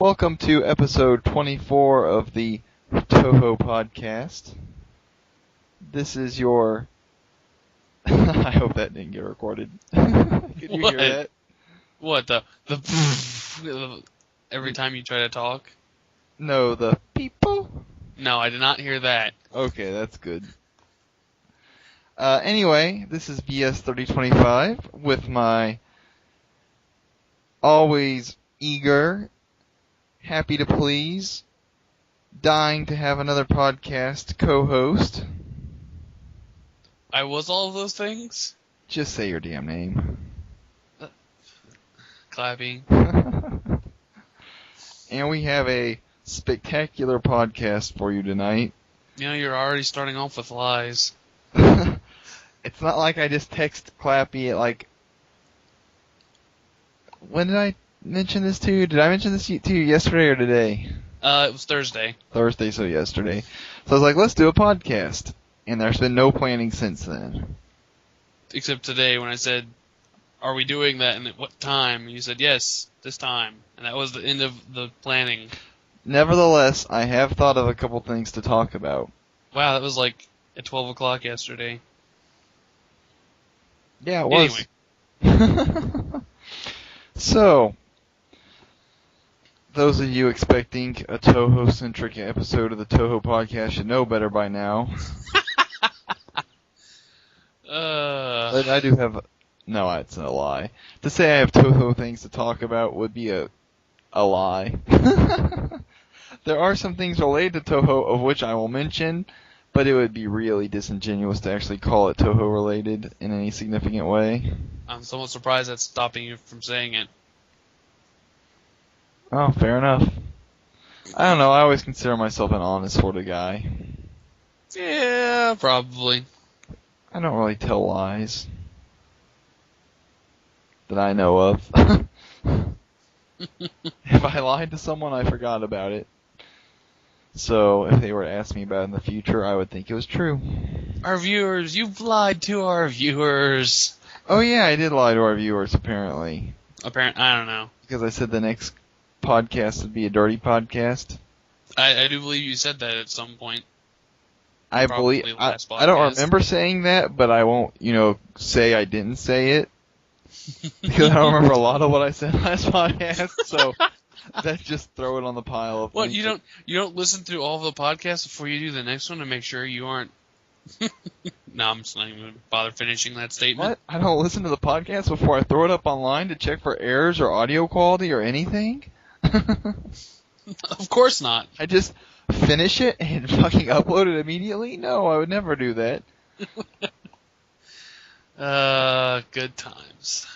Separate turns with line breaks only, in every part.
Welcome to episode 24 of the Touhou podcast. This is your... I hope that didn't get recorded. Can you hear that?
What, the every time you try to talk?
No, the people?
No, I did not hear that.
Okay, that's good. Anyway, this is BS 3025 with my always eager, happy to please, dying to have another podcast co-host.
I was all of those things?
Just say your damn name.
Clapping.
And we have a spectacular podcast for you tonight.
You know, you're already starting off with lies.
It's not like I just text Clappy at like... When did I mention this to you? Did I mention this to you yesterday or today?
It was Thursday.
Thursday, so yesterday. So I was like, let's do a podcast. And there's been no planning since then.
Except today when I said, are we doing that and at what time? And you said, yes, this time. And that was the end of the planning.
Nevertheless, I have thought of a couple things to talk about.
Wow, that was like at 12 o'clock yesterday.
Yeah, it was. Anyway. So, those of you expecting a Touhou-centric episode of the Touhou podcast should know better by now. But I do have... No, it's a lie. To say I have Touhou things to talk about would be a lie. There are some things related to Touhou of which I will mention, but it would be really disingenuous to actually call it Touhou related in any significant way.
I'm somewhat surprised that's stopping you from saying it.
Oh, fair enough. I don't know, I always consider myself an honest sort of guy.
Yeah, probably.
I don't really tell lies. That I know of. If I lied to someone, I forgot about it. So, if they were to ask me about it in the future, I would think it was true.
Our viewers, you've lied to our viewers.
Oh yeah, I did lie to our viewers, apparently.
I don't know.
Because I said the next podcast would be a dirty podcast.
I do believe you said that at some point.
I
Probably
believe...
last
I don't
podcast.
remember saying that, but I won't, say I didn't say it. Because I don't remember a lot of what I said last podcast, so let's just throw it on the pile of...
What, you don't listen through all of the podcasts before you do the next one to make sure you aren't... No, I'm just not even going to bother finishing that statement.
What? I don't listen to the podcast before I throw it up online to check for errors or audio quality or anything?
Of course not.
I just finish it and fucking upload it immediately? No, I would never do that.
Good times.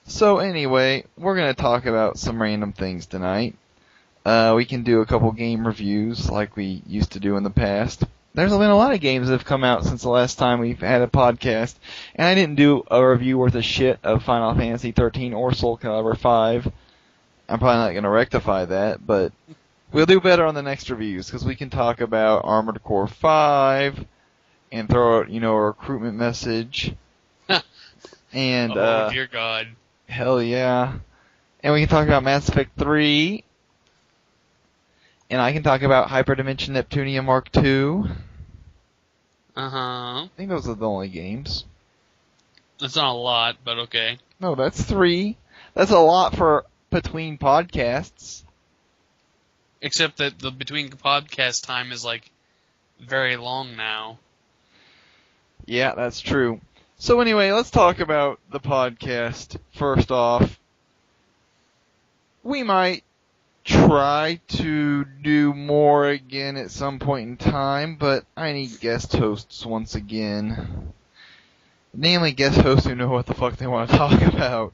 So anyway, we're going to talk about some random things tonight. We can do a couple game reviews like we used to do in the past. There's been a lot of games that have come out since the last time we've had a podcast, and I didn't do a review worth of shit of Final Fantasy 13 or Soul Calibur 5. I'm probably not going to rectify that, but we'll do better on the next reviews, because we can talk about Armored Core 5, and throw out, a recruitment message. And,
oh, dear God.
Hell yeah. And we can talk about Mass Effect 3. And I can talk about Hyperdimension Neptunia Mark II.
Uh-huh.
I think those are the only games.
That's not a lot, but okay.
No, that's 3. That's a lot for between podcasts.
Except that the between podcast time is, very long now.
Yeah, that's true. So anyway, let's talk about the podcast first off. We might try to do more again at some point in time, but I need guest hosts once again. Namely, guest hosts who know what the fuck they want to talk about.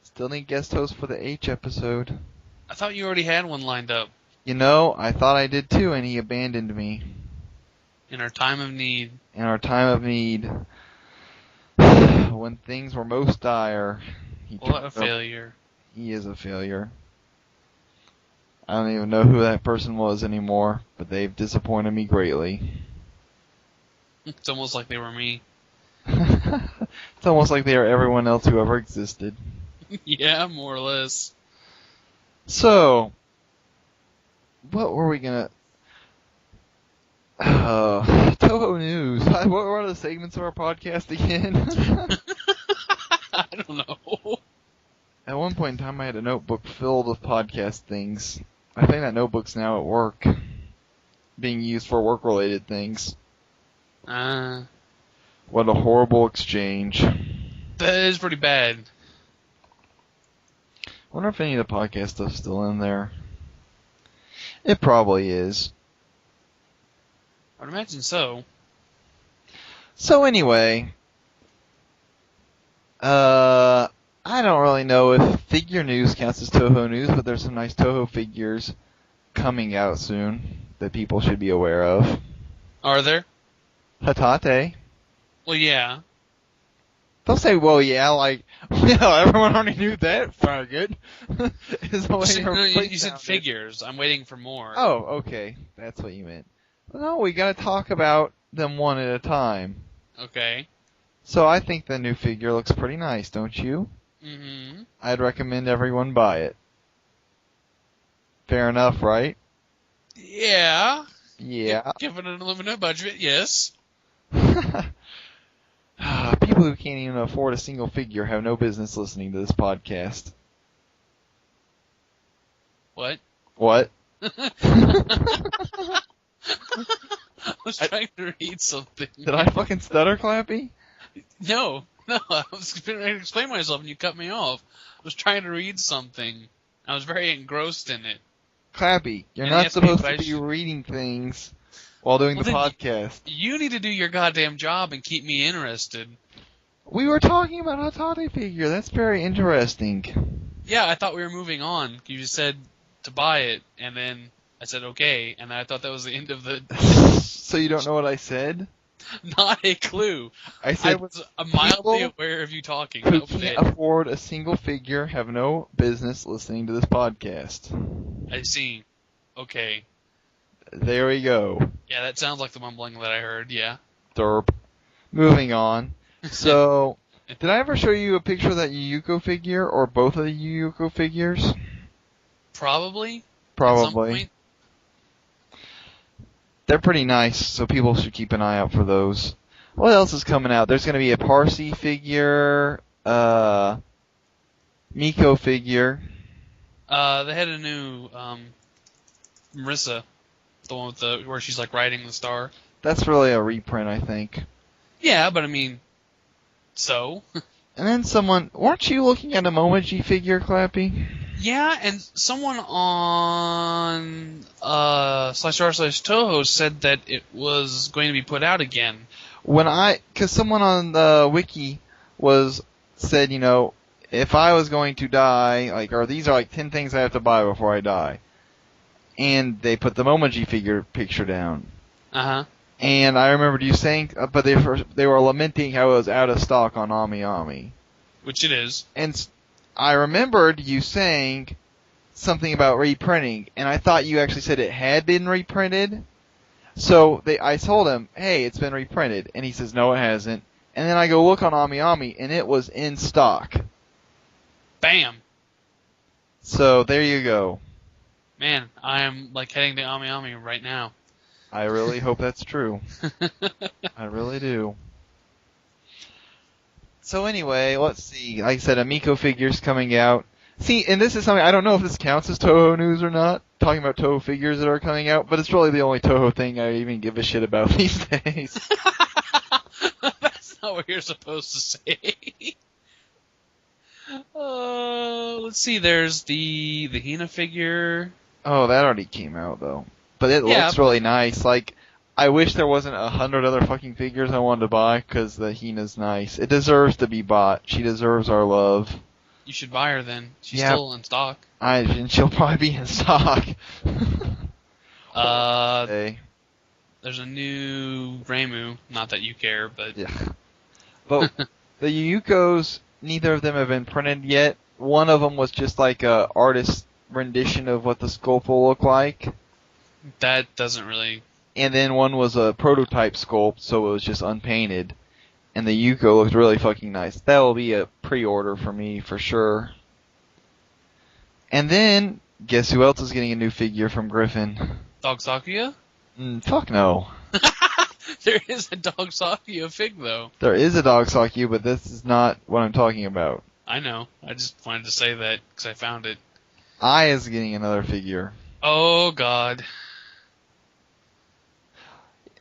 Still need guest hosts for the H episode.
I thought you already had one lined up.
I thought I did too, and he abandoned me.
In our time of need.
In our time of need. When things were most dire.
What a failure.
He is a failure. I don't even know who that person was anymore, but they've disappointed me greatly.
It's almost like they were me.
It's almost like they are everyone else who ever existed.
Yeah, more or less.
So, what were we gonna... Touhou News. What were the segments of our podcast again?
I don't know.
At one point in time, I had a notebook filled with podcast things. I think that notebook's now at work, being used for work-related things. What a horrible exchange.
That is pretty bad.
I wonder if any of the podcast stuff's still in there. It probably is.
I'd imagine so.
So anyway, I don't really know if figure news counts as Touhou news, but there's some nice Touhou figures coming out soon that people should be aware of.
Are there?
Hatate.
Well, yeah.
Don't say, well, yeah, like, everyone already knew that. Sorry, good. Is the way
You said figures. I'm waiting for more.
Oh, okay. That's what you meant. No, we gotta talk about them one at a time.
Okay.
So I think the new figure looks pretty nice, don't you?
Mm-hmm.
I'd recommend everyone buy it. Fair enough, right?
Yeah.
Yeah.
Given an unlimited budget, yes.
People who can't even afford a single figure have no business listening to this podcast.
What?
What?
I was trying to read something.
Did I fucking stutter, Clappy?
No, I was trying to explain myself and you cut me off. I was trying to read something. I was very engrossed in it.
Clappy, you're
And
not
yes,
supposed
but
to be reading things while doing the podcast.
You need to do your goddamn job and keep me interested.
We were talking about a Hatate figure. That's very interesting.
Yeah, I thought we were moving on. You just said to buy it, and then I said okay, and then I thought that was the end of the...
So you don't know what I said?
Not a clue.
I said
was mildly aware of you talking.
Who can't afford a single figure have no business listening to this podcast.
I see. Okay.
There we go.
Yeah, that sounds like the mumbling that I heard, yeah.
Derp. Moving on. So, did I ever show you a picture of that Yuyuko figure, or both of the Yuyuko figures?
Probably.
Probably.
At some point.
They're pretty nice, so people should keep an eye out for those. What else is coming out? There's going to be a Parsi figure, Miko figure.
They had a new, Marissa. The one with where she's like riding the star.
That's really a reprint, I think.
Yeah, but I mean, so?
And then weren't you looking at a Momoji figure, Clappy?
Yeah, and someone on /r/Touhou said that it was going to be put out again.
Cause someone on the wiki said, if I was going to die, these are 10 things I have to buy before I die. And they put the Momoji figure picture down.
Uh-huh.
And I remembered you saying, but they were lamenting how it was out of stock on Ami.
Which it is.
And I remembered you saying something about reprinting, and I thought you actually said it had been reprinted. So I told him, hey, it's been reprinted. And he says, no, it hasn't. And then I go look on Ami, and it was in stock.
Bam!
So there you go.
Man, I am heading to Ami right now.
I really hope that's true. I really do. So anyway, let's see. Like I said, a Miko figure's coming out. See, and this is something, I don't know if this counts as Touhou news or not, talking about Touhou figures that are coming out, but it's really the only Touhou thing I even give a shit about these days.
That's not what you're supposed to say. Let's see, there's the Hina figure.
Oh, that already came out, though. But it looks really nice. I wish there wasn't 100 other fucking figures I wanted to buy, because the Hina's nice. It deserves to be bought. She deserves our love.
You should buy her then. She's still in stock.
And she'll probably be in stock.
There's a new Reimu. Not that you care, but...
Yeah. But the Yuyukos, neither of them have been printed yet. One of them was just a artist rendition of what the sculpt will look like.
That doesn't really...
And then one was a prototype sculpt, so it was just unpainted. And the Yuko looked really fucking nice. That will be a pre-order for me, for sure. And then, Guess who else is getting a new figure from Griffin?
Dog Sakuya?
Fuck no.
There is a Dog Sakuya fig, though.
There is a Dog Sakuya, but this is not what I'm talking about.
I know. I just wanted to say that because I found it.
I is getting another figure.
Oh, God.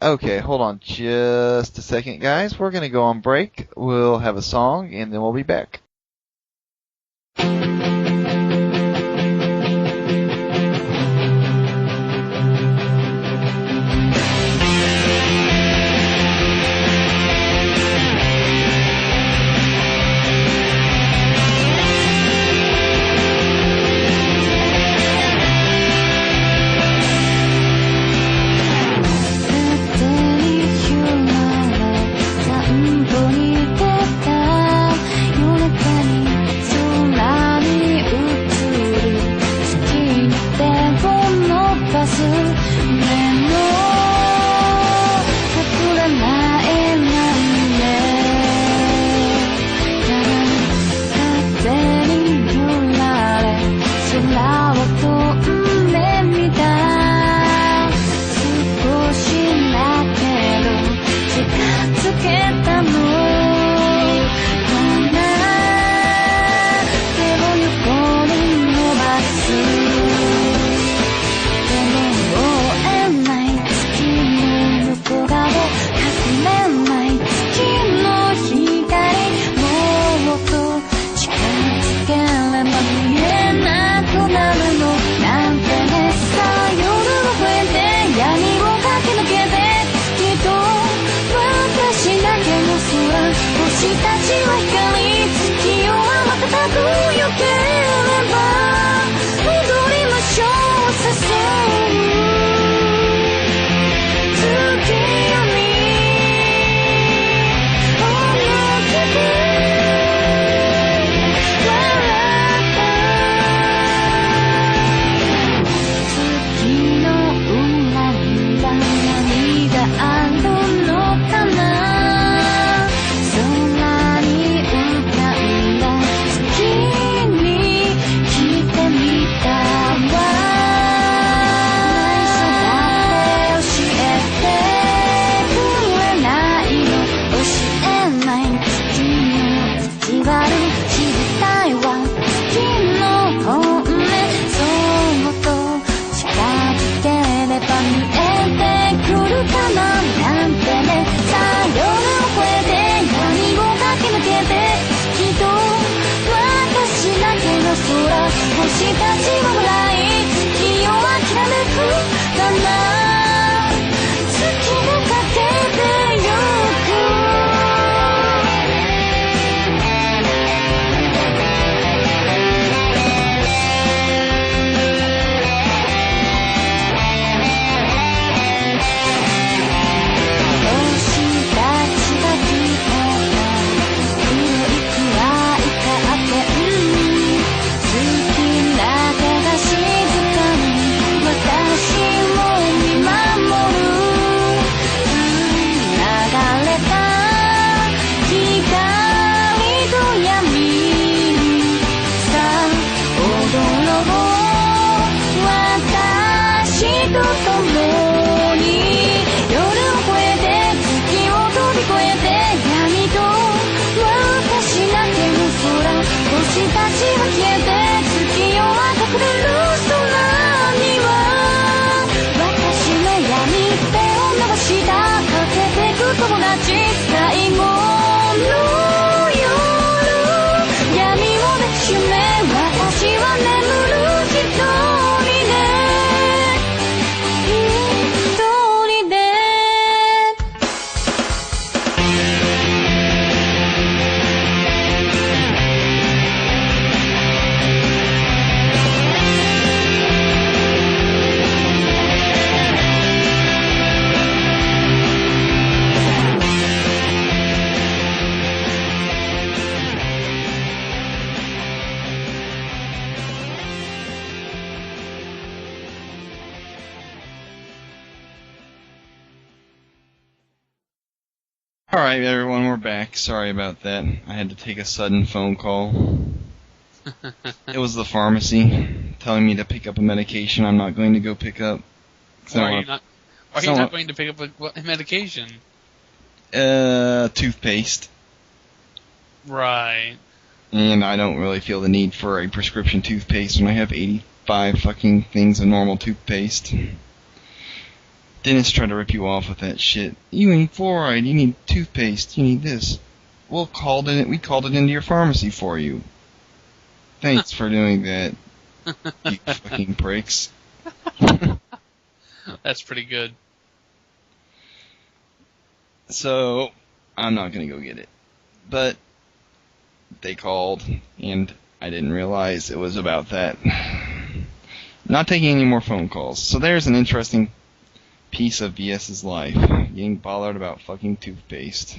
Okay, hold on just a second, guys. We're going to go on break. We'll have a song, and then we'll be back. Alright, everyone, we're back. Sorry about that. I had to take a sudden phone call. It was the pharmacy telling me to pick up a medication I'm not going to go pick up.
Why are you not going to pick up a medication?
Toothpaste.
Right.
And I don't really feel the need for a prescription toothpaste when I have 85 fucking things of normal toothpaste. Dentists try to rip you off with that shit. You need fluoride, you need toothpaste, you need this. We called it into your pharmacy for you. Thanks for doing that, you fucking pricks.
That's pretty good.
So, I'm not gonna go get it. But, they called, and I didn't realize it was about that. Not taking any more phone calls. So there's an interesting piece of BS's life. Getting bothered about fucking toothpaste.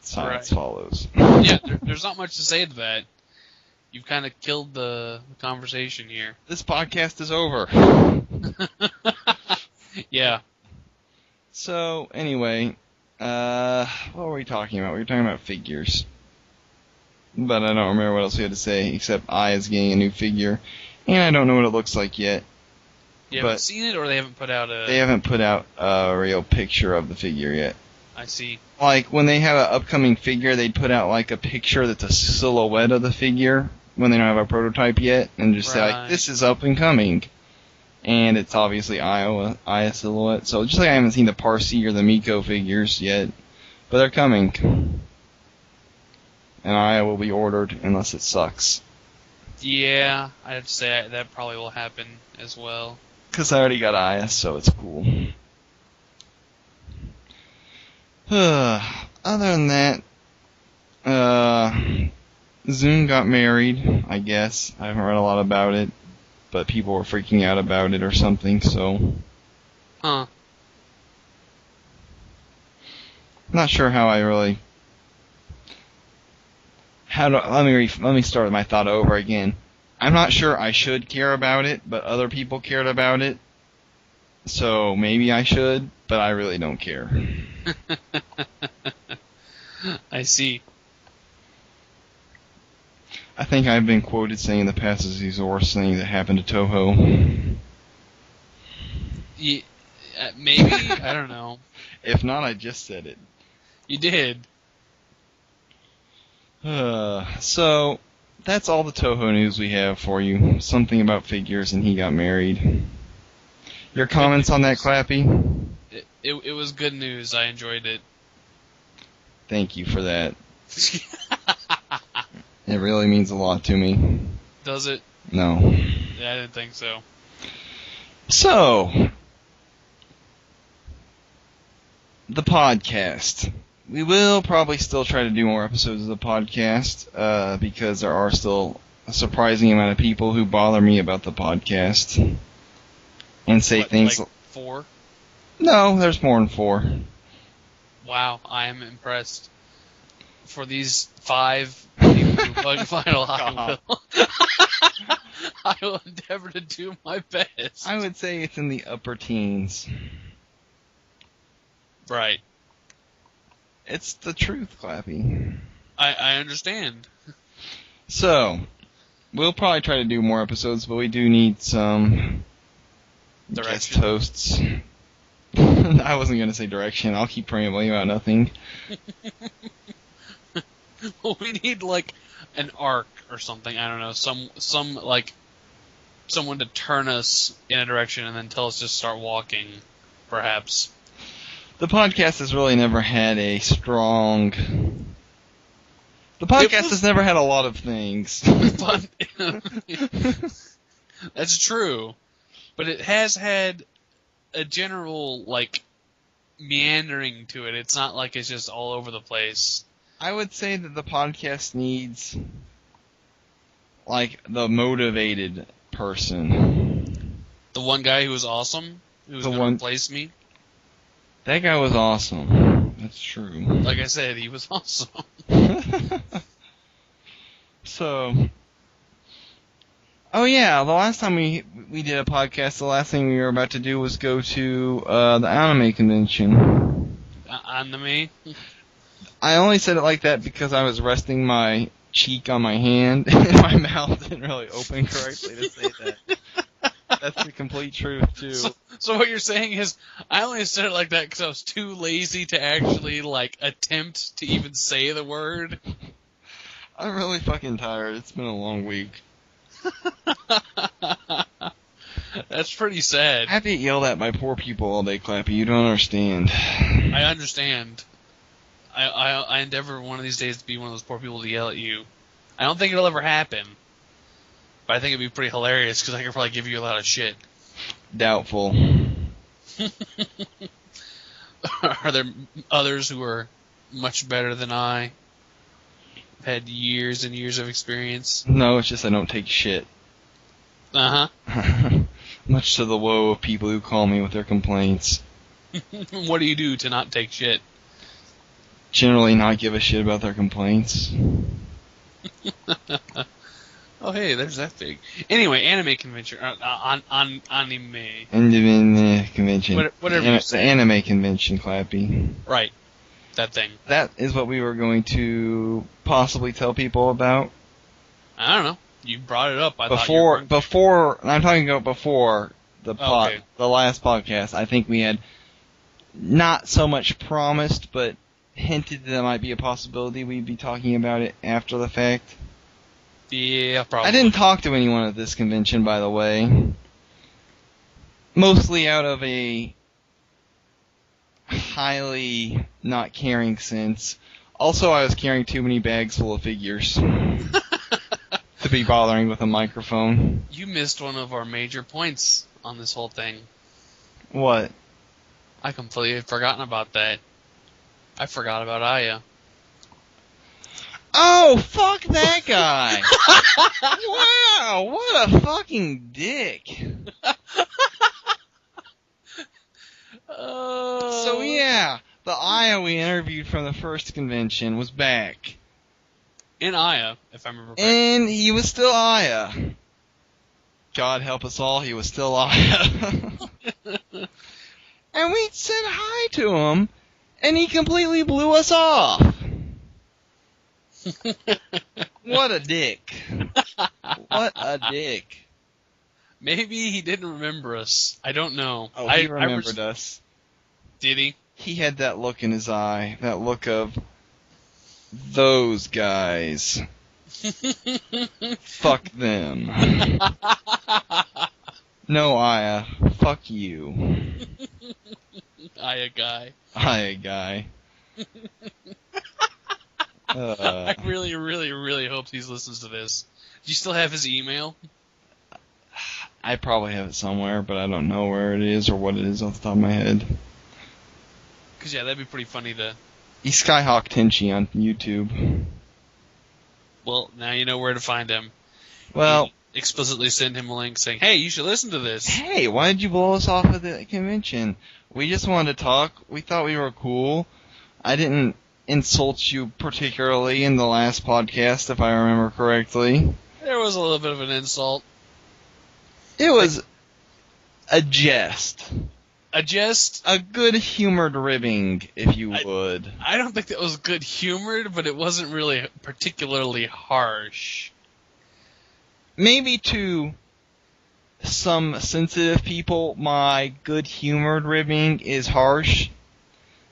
Silence follows.
Yeah, there's not much to say to that. You've kind of killed the conversation here.
This podcast is over.
Yeah.
So, anyway, what were we talking about? We were talking about figures. But I don't remember what else we had to say, except I is getting a new figure, and I don't know what it looks like yet.
You haven't seen it, or they haven't put out a...
They haven't put out a real picture of the figure yet.
I see.
Like, when they have an upcoming figure, they'd put out, like, a picture that's a silhouette of the figure, when they don't have a prototype yet, and just say, like, this is up and coming. And it's obviously Aya silhouette. So just like I haven't seen the Parsi or the Miko figures yet, but they're coming. And Aya will be ordered unless it sucks.
Yeah, I'd have to say that probably will happen as well.
Because I already got Aya, so it's cool. Other than that, Zoom got married, I guess. I haven't read a lot about it. But people were freaking out about it or something, so...
Huh.
Not sure how I really... Let me start my thought over again. I'm not sure I should care about it, but other people cared about it. So maybe I should, but I really don't care.
I see.
I think I've been quoted saying in the past this is the worst thing that happened to Touhou.
Yeah, maybe? I don't know.
If not, I just said it.
You did.
So, that's all the Touhou news we have for you. Something about figures and he got married. Your comments on that, Clappy?
It was good news. I enjoyed it.
Thank you for that. It really means a lot to me.
Does it?
No.
Yeah, I didn't think so.
So, the podcast. We will probably still try to do more episodes of the podcast, because there are still a surprising amount of people who bother me about the podcast. And say things
like 4?
No, there's more than 4.
Wow, I am impressed. For these 5 people who bug final, I will endeavor to do my best.
I would say it's in the upper teens.
Right.
It's the truth, Clappy.
I understand.
So, we'll probably try to do more episodes, but we do need some guest hosts. I wasn't going to say direction. I'll keep rambling about nothing.
Well, we need, like, an arc or something. I don't know. Some like, someone to turn us in a direction and then tell us to start walking, perhaps.
The podcast has really never had a strong... The podcast has never had a lot of things.
But, that's true. But it has had a general, like, meandering to it. It's not like it's just all over the place.
I would say that the podcast needs, like, the motivated person.
The one guy who was awesome? Who was going to replace me?
That guy was awesome. That's true.
Like I said, he was awesome.
So... Oh yeah, the last time we did a podcast, the last thing we were about to do was go to the anime convention.
Anime?
I only said it like that because I was resting my cheek on my hand, and my mouth didn't really open correctly to say that. That's the complete truth, too.
So what you're saying is, I only said it like that because I was too lazy to actually, like, attempt to even say the word?
I'm really fucking tired. It's been a long week.
That's pretty sad.
I have to get yelled at by poor people all day, Clappy. You don't understand.
I understand. I endeavor one of these days to be one of those poor people to yell at you. I don't think it'll ever happen. But I think it'd be pretty hilarious because I could probably give you a lot of shit.
Doubtful.
Are there others who are much better than I? Had years and years of experience?
No, it's just I don't take shit.
Uh-huh.
Much to the woe of people who call me with their complaints.
What do you do to not take shit?
Generally not give a shit about their complaints.
Oh, hey, there's that thing. Anyway, anime convention. Anime.
Anime convention.
Whatever you say.
Anime convention, Clappy.
Right. That thing.
That is what we were going to possibly tell people about.
I don't know. You brought it up. I'm
talking about before the last podcast. I think we had not so much promised, but hinted that might be a possibility we'd be talking about it after the fact.
Yeah, probably.
I didn't talk to anyone at this convention, by the way. Mostly out of a highly not caring sense. Also, I was carrying too many bags full of figures to be bothering with a microphone.
You missed one of our major points on this whole thing.
What?
I completely had forgotten about that. I forgot about Aya.
Oh, fuck that guy! Wow, what a fucking dick! So yeah, the Aya we interviewed from the first convention was back.
In Aya, if I remember correctly.
And he was still Aya. God help us all, he was still Aya. And we said hi to him, and he completely blew us off. What a dick. What a dick.
Maybe he didn't remember us. I don't know.
Oh, he remembered us.
Did he?
He had that look in his eye. That look of, those guys. Fuck them. No, Aya. Fuck you.
Aya guy.
Aya guy.
I really, really, really hope he listens to this. Do you still have his email?
I probably have it somewhere, but I don't know where it is or what it is off the top of my head.
Because, yeah, that'd be pretty funny to...
He's Skyhawk Tenchi on YouTube.
Well, now you know where to find him.
Well...
You explicitly send him a link saying, hey, you should listen to this.
Hey, why did you blow us off at the convention? We just wanted to talk. We thought we were cool. I didn't insult you particularly in the last podcast, if I remember correctly.
There was a little bit of an insult.
It was a jest.
A jest?
A good-humored ribbing, if you would.
I don't think that was good-humored, but it wasn't really particularly harsh.
Maybe to some sensitive people, my good-humored ribbing is harsh.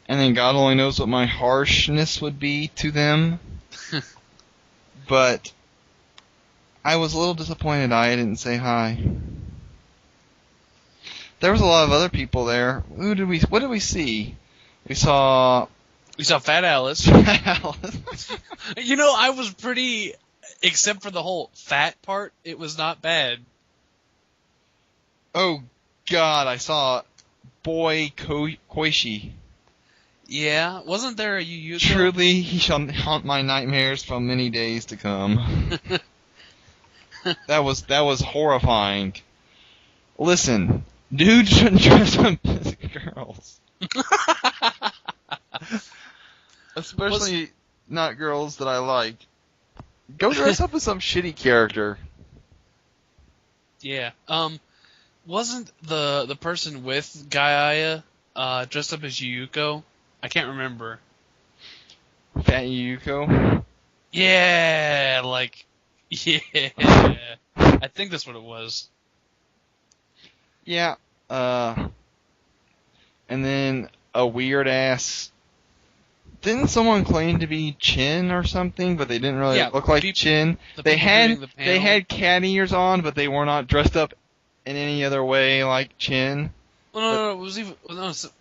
And then God only knows what my harshness would be to them. But I was a little disappointed I didn't say hi. There was a lot of other people there. What did we see? We saw
Fat Alice.
Fat Alice.
You know, I was pretty, except for the whole fat part, it was not bad.
Oh God, I saw Boy Koishi.
Yeah, wasn't there a Yu-Yu?
Truly, he shall haunt my nightmares for many days to come. That was horrifying. Listen, dudes shouldn't dress up as girls. Especially not girls that I like. Go dress up as some shitty character.
Yeah. Wasn't the person with Gaia dressed up as Yuyuko? I can't remember.
Fat Yuyuko?
Yeah, like, yeah. I think that's what it was.
Yeah. And then a weird ass. Didn't someone claim to be Chin or something, but they didn't really look like Chin? They had cat ears on, but they were not dressed up in any other way like Chin.
Well, no, it was even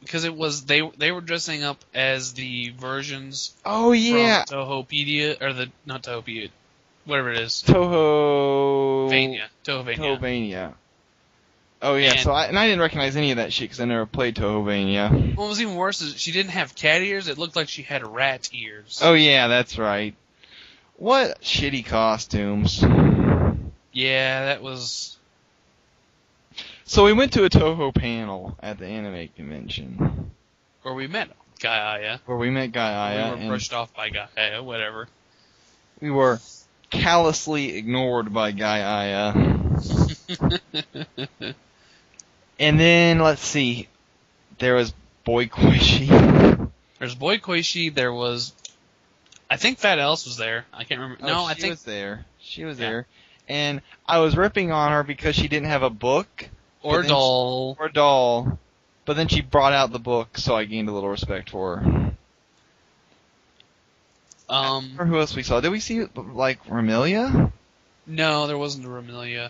because it was they were dressing up as the versions.
Oh yeah,
from Touhoupedia or not Touhoupedia, whatever it is.
Touhouvania. Oh yeah, and I didn't recognize any of that shit because I never played Touhouvania.
What was even worse is she didn't have cat ears; it looked like she had rat ears.
Oh yeah, that's right. What shitty costumes.
Yeah, that was.
So we went to a Touhou panel at the anime convention.
Where we met Guy-Aya.
We were
brushed off by Guy-Aya, whatever.
We were callously ignored by Guy-Aya. And then, let's see, there was Boy Koishi.
There's Boy Koishi, there was... I think Fat Alice was there. I can't remember.
No, I think... She was there. And I was ripping on her because she didn't have a book.
Or doll.
But then she brought out the book, so I gained a little respect for her. I remember who else we saw. Did we see, like, Ramilia?
No, there wasn't a Ramilia.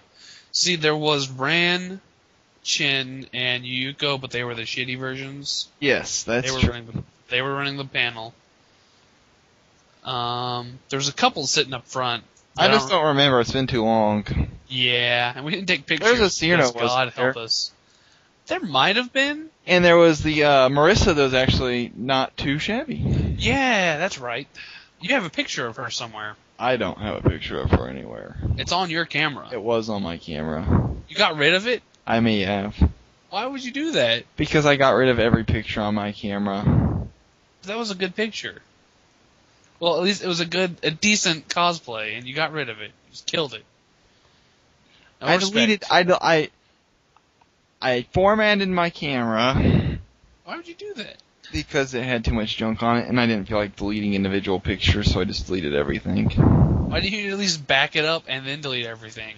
See, there was Ran, Chin, and Yuko, but they were the shitty versions.
Yes, that's true.
They were running the panel. There was a couple sitting up front.
I just don't remember. It's been too long.
Yeah, and we didn't take pictures.
There's a Cyrano.
God help us. There might have been.
And there was the Marissa that was actually not too shabby.
Yeah, that's right. You have a picture of her somewhere.
I don't have a picture of her anywhere.
It's on your camera.
It was on my camera.
You got rid of it?
I may have.
Why would you do that?
Because I got rid of every picture on my camera.
That was a good picture. Well, at least it was a decent cosplay, and you got rid of it. You just killed it. No
I
respect.
deleted. I formatted my camera.
Why would you do that?
Because it had too much junk on it, and I didn't feel like deleting individual pictures, so I just deleted everything.
Why didn't you at least back it up and then delete everything?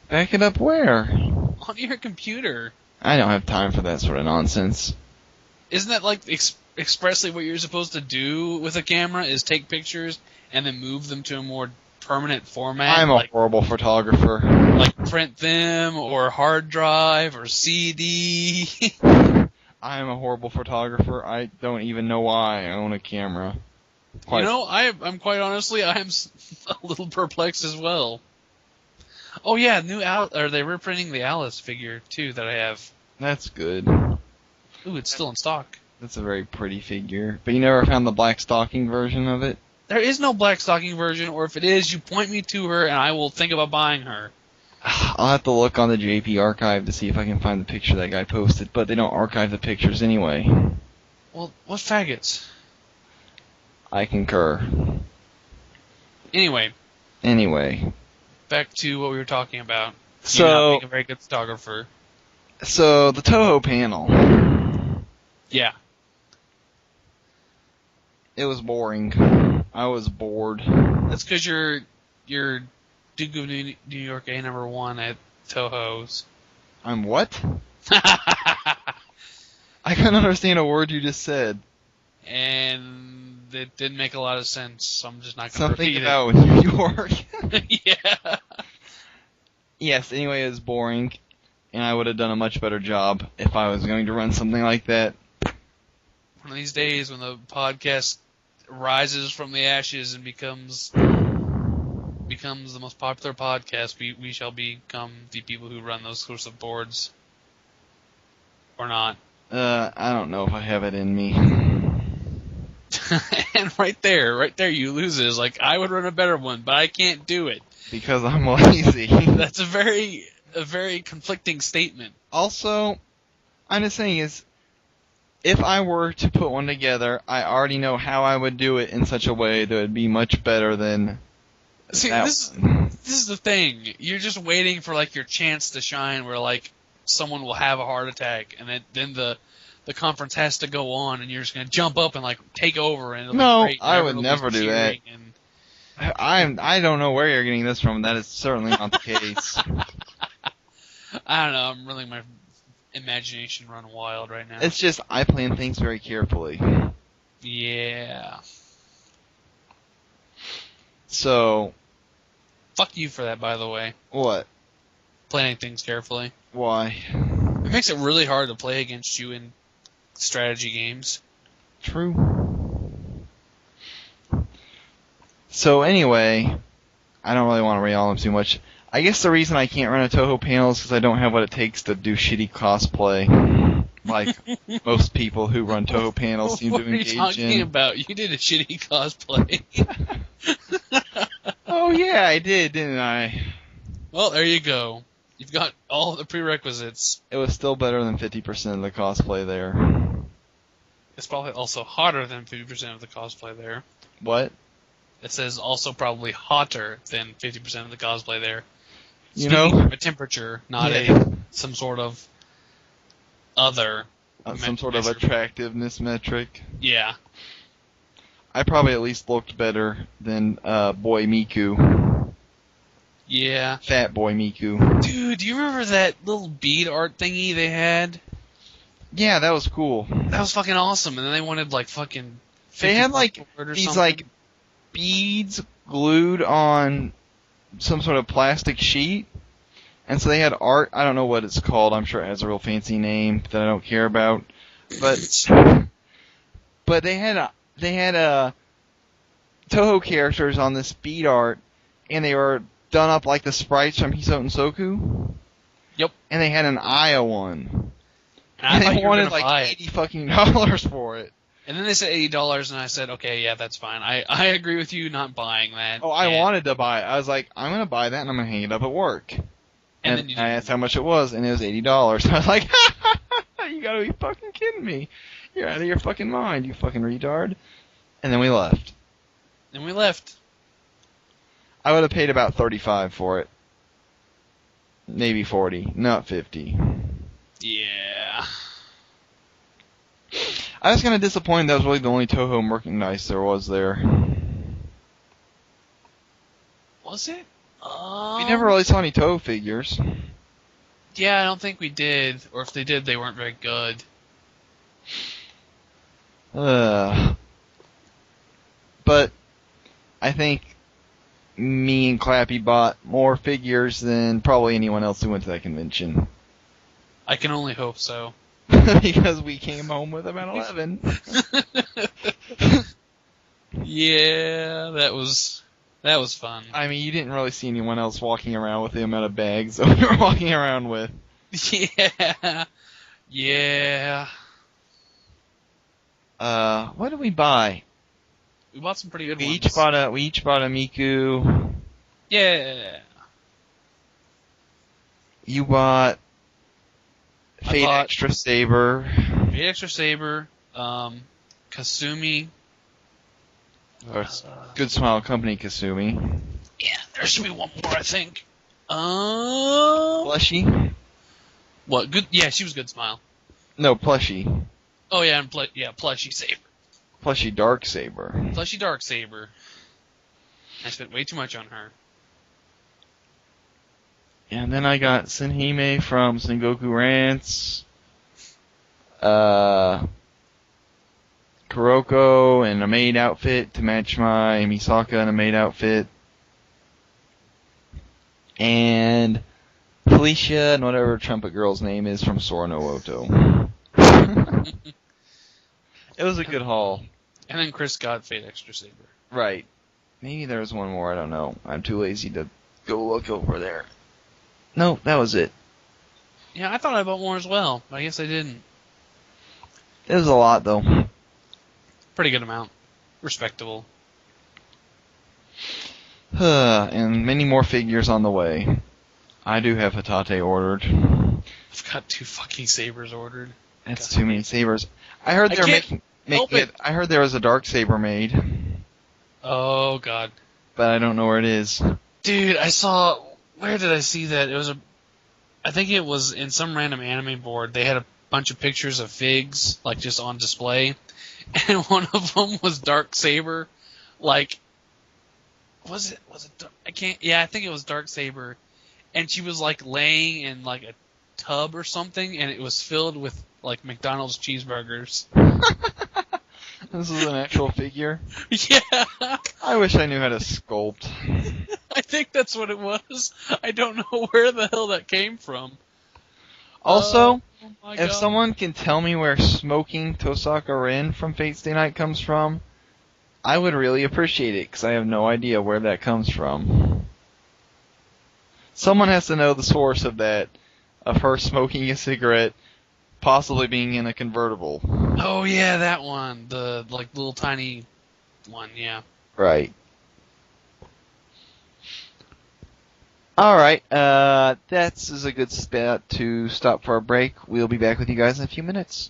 Back it up where?
On your computer.
I don't have time for that sort of nonsense.
Isn't that like expressly what you're supposed to do with a camera, is take pictures and then move them to a more permanent format?
I'm a horrible photographer.
Like print them, or hard drive, or CD.
I am a horrible photographer. I don't even know why I own a camera.
I'm quite honestly, I am a little perplexed as well. Oh yeah, they're reprinting the Alice figure too that I have.
That's good.
Ooh, it's still in stock.
That's a very pretty figure. But you never found the black stocking version of it?
There is no black stocking version, or if it is, you point me to her and I will think about buying her.
I'll have to look on the JP archive to see if I can find the picture that guy posted, but they don't archive the pictures anyway.
Well, what faggots?
I concur.
Anyway.
Back
to what we were talking about.
So,
you not being a very good photographer.
So, the Touhou panel.
Yeah.
It was boring. I was bored.
That's because you're Duke of New York A#1 at Touhou's.
I'm what? I couldn't understand a word you just said.
And it didn't make a lot of sense, so I'm just not going to repeat it.
Something about New York.
Yeah.
Yes, anyway, it was boring, and I would have done a much better job if I was going to run something like that.
One of these days when the podcast rises from the ashes and becomes the most popular podcast, we shall become the people who run those sorts of boards. Or not.
I don't know if I have it in me.
And right there you lose it. It's like, I would run a better one, but I can't do it.
Because I'm lazy.
That's a very conflicting statement.
Also, I'm just saying if I were to put one together, I already know how I would do it in such a way that it would be much better than...
See, this is the thing. You're just waiting for, like, your chance to shine where, like, someone will have a heart attack, and then the conference has to go on, and you're just going to jump up and, like, take over. And
no, I would never do that. I don't know where you're getting this from. That is certainly not the case.
I don't know. I'm letting my imagination run wild right now.
It's just I plan things very carefully.
Yeah.
So.
Fuck you for that, by the way.
What?
Planning things carefully.
Why?
It makes it really hard to play against you in strategy games.
True. So anyway, I don't really want to rail on too much. I guess the reason I can't run a Touhou panel is because I don't have what it takes to do shitty cosplay. Like most people who run Touhou panels seem to engage in.
What are you talking about? You did a shitty cosplay.
Oh yeah, I did, didn't I?
Well, there you go. You've got all the prerequisites.
It was still better than 50% of the cosplay there.
It's probably also hotter than 50% of the cosplay there.
What?
It says also probably hotter than 50% of the cosplay there.
You
Speaking
know?
of a temperature, not some sort of other
Some sort of attractiveness metric.
Yeah.
I probably at least looked better than boy Miku.
Yeah.
Fat boy Miku.
Dude, do you remember that little bead art thingy they had?
Yeah, that was cool.
That was fucking awesome. And then they wanted like fucking.
They had like these
something.
like beads glued on some sort of plastic sheet, and so they had art. I don't know what it's called. I'm sure it has a real fancy name that I don't care about. But they had Touhou characters on this bead art, and they were done up like the sprites from Hisoten Soku.
Yep.
And they had an Aya one.
And
they wanted like $80 fucking for it.
And then they said $80, and I said, okay, yeah, that's fine. I agree with you not buying that.
Oh, I wanted to buy it. I was like, I'm going to buy that, and I'm going to hang it up at work. And then I asked how much it was, and it was $80. I was like, you got to be fucking kidding me. You're out of your fucking mind, you fucking retard. And then we left. I would have paid about $35 for it. Maybe $40, not $50.
Yeah.
I was kind of disappointed that was really the only Touhou merchandise there was there.
Was it?
We never really saw any Touhou figures.
Yeah, I don't think we did. Or if they did, they weren't very good.
But I think me and Clappy bought more figures than probably anyone else who went to that convention.
I can only hope so.
Because we came home with them at 11.
Yeah, that was fun.
I mean, you didn't really see anyone else walking around with the amount of bags that we were walking around with.
Yeah. Yeah.
What did we buy?
We bought some pretty good ones.
We each bought a Miku.
Yeah.
You bought Fate Extra Saber.
Fate Extra Saber. Kasumi.
Or Good Smile Company Kasumi.
Yeah, there should be one more, I think.
Plushie?
What? Good? Yeah, she was Good Smile.
No, Plushie.
Oh yeah, and Plushie Saber.
Plushie Dark Saber.
Plushie Dark Saber. I spent way too much on her.
And then I got Senhime from Sengoku Rants. Kuroko in a maid outfit to match my Misaka in a maid outfit. And Felicia and whatever trumpet girl's name is from Sora no Oto. It was a good haul.
And then Chris got Fate Extra Saber.
Right. Maybe there was one more, I don't know. I'm too lazy to go look over there. No, that was it.
Yeah, I thought I bought more as well, but I guess I didn't.
It was a lot, though.
Pretty good amount. Respectable.
And many more figures on the way. I do have Hatate ordered.
I've got 2 fucking sabers ordered.
That's too many sabers. I heard they're making it. I heard there was a dark saber made.
Oh god.
But I don't know where it is.
Dude, I saw. Where did I see that? It was I think it was in some random anime board. They had a bunch of pictures of figs, like just on display, and one of them was Dark Saber, like was it I can't, yeah, I think it was Darksaber, and she was like laying in like a tub or something, and it was filled with like McDonald's cheeseburgers.
This is an actual figure.
Yeah.
I wish I knew how to sculpt.
I think that's what it was. I don't know where the hell that came from.
Also,
Oh my
if
God.
someone can tell me where smoking Tosaka Rin from Fate Stay Night comes from, I would really appreciate it, because I have no idea where that comes from. Someone has to know the source of that, of her smoking a cigarette, possibly being in a convertible.
Oh yeah, that one. The like little tiny one, yeah.
Right. Alright, that's a good spot to stop for a break. We'll be back with you guys in a few minutes.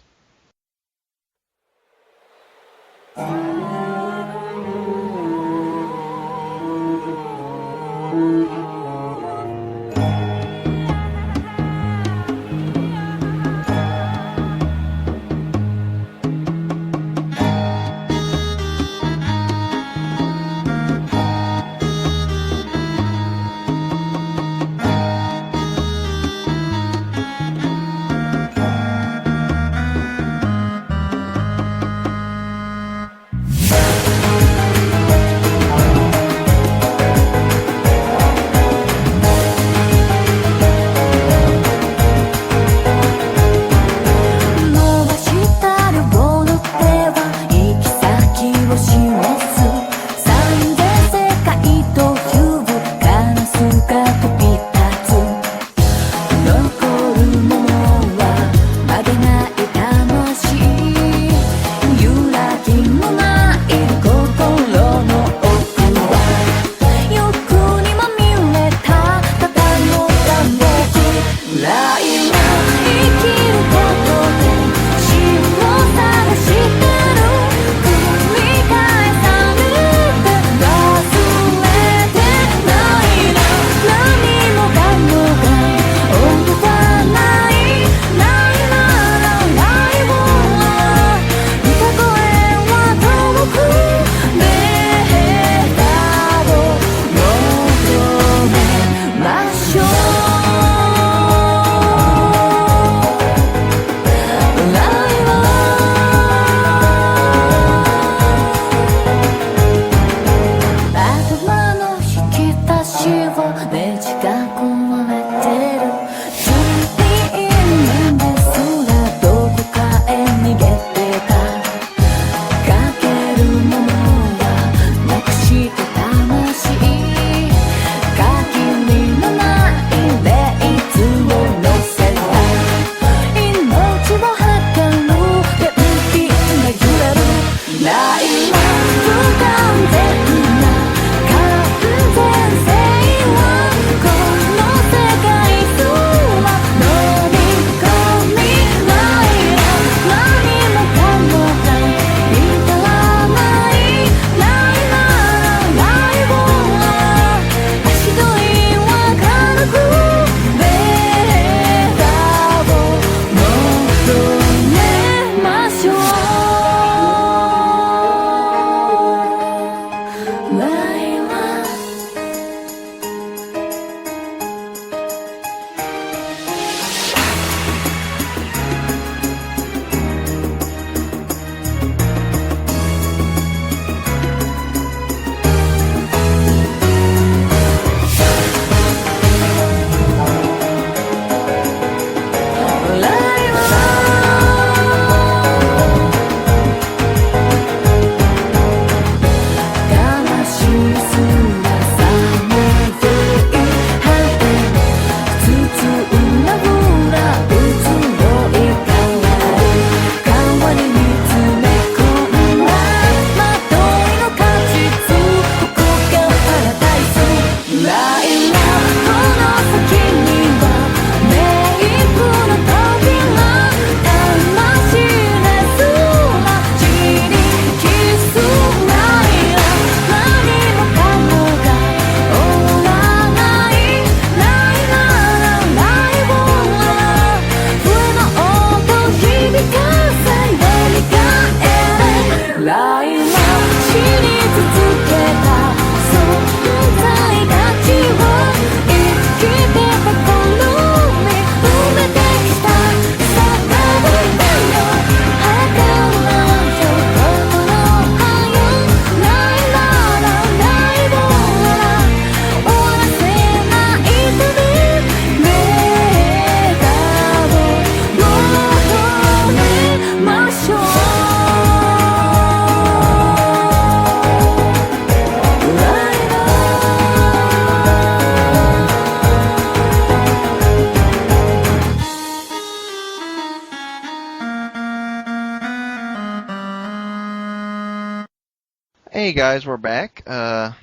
Hey guys, we're back. Where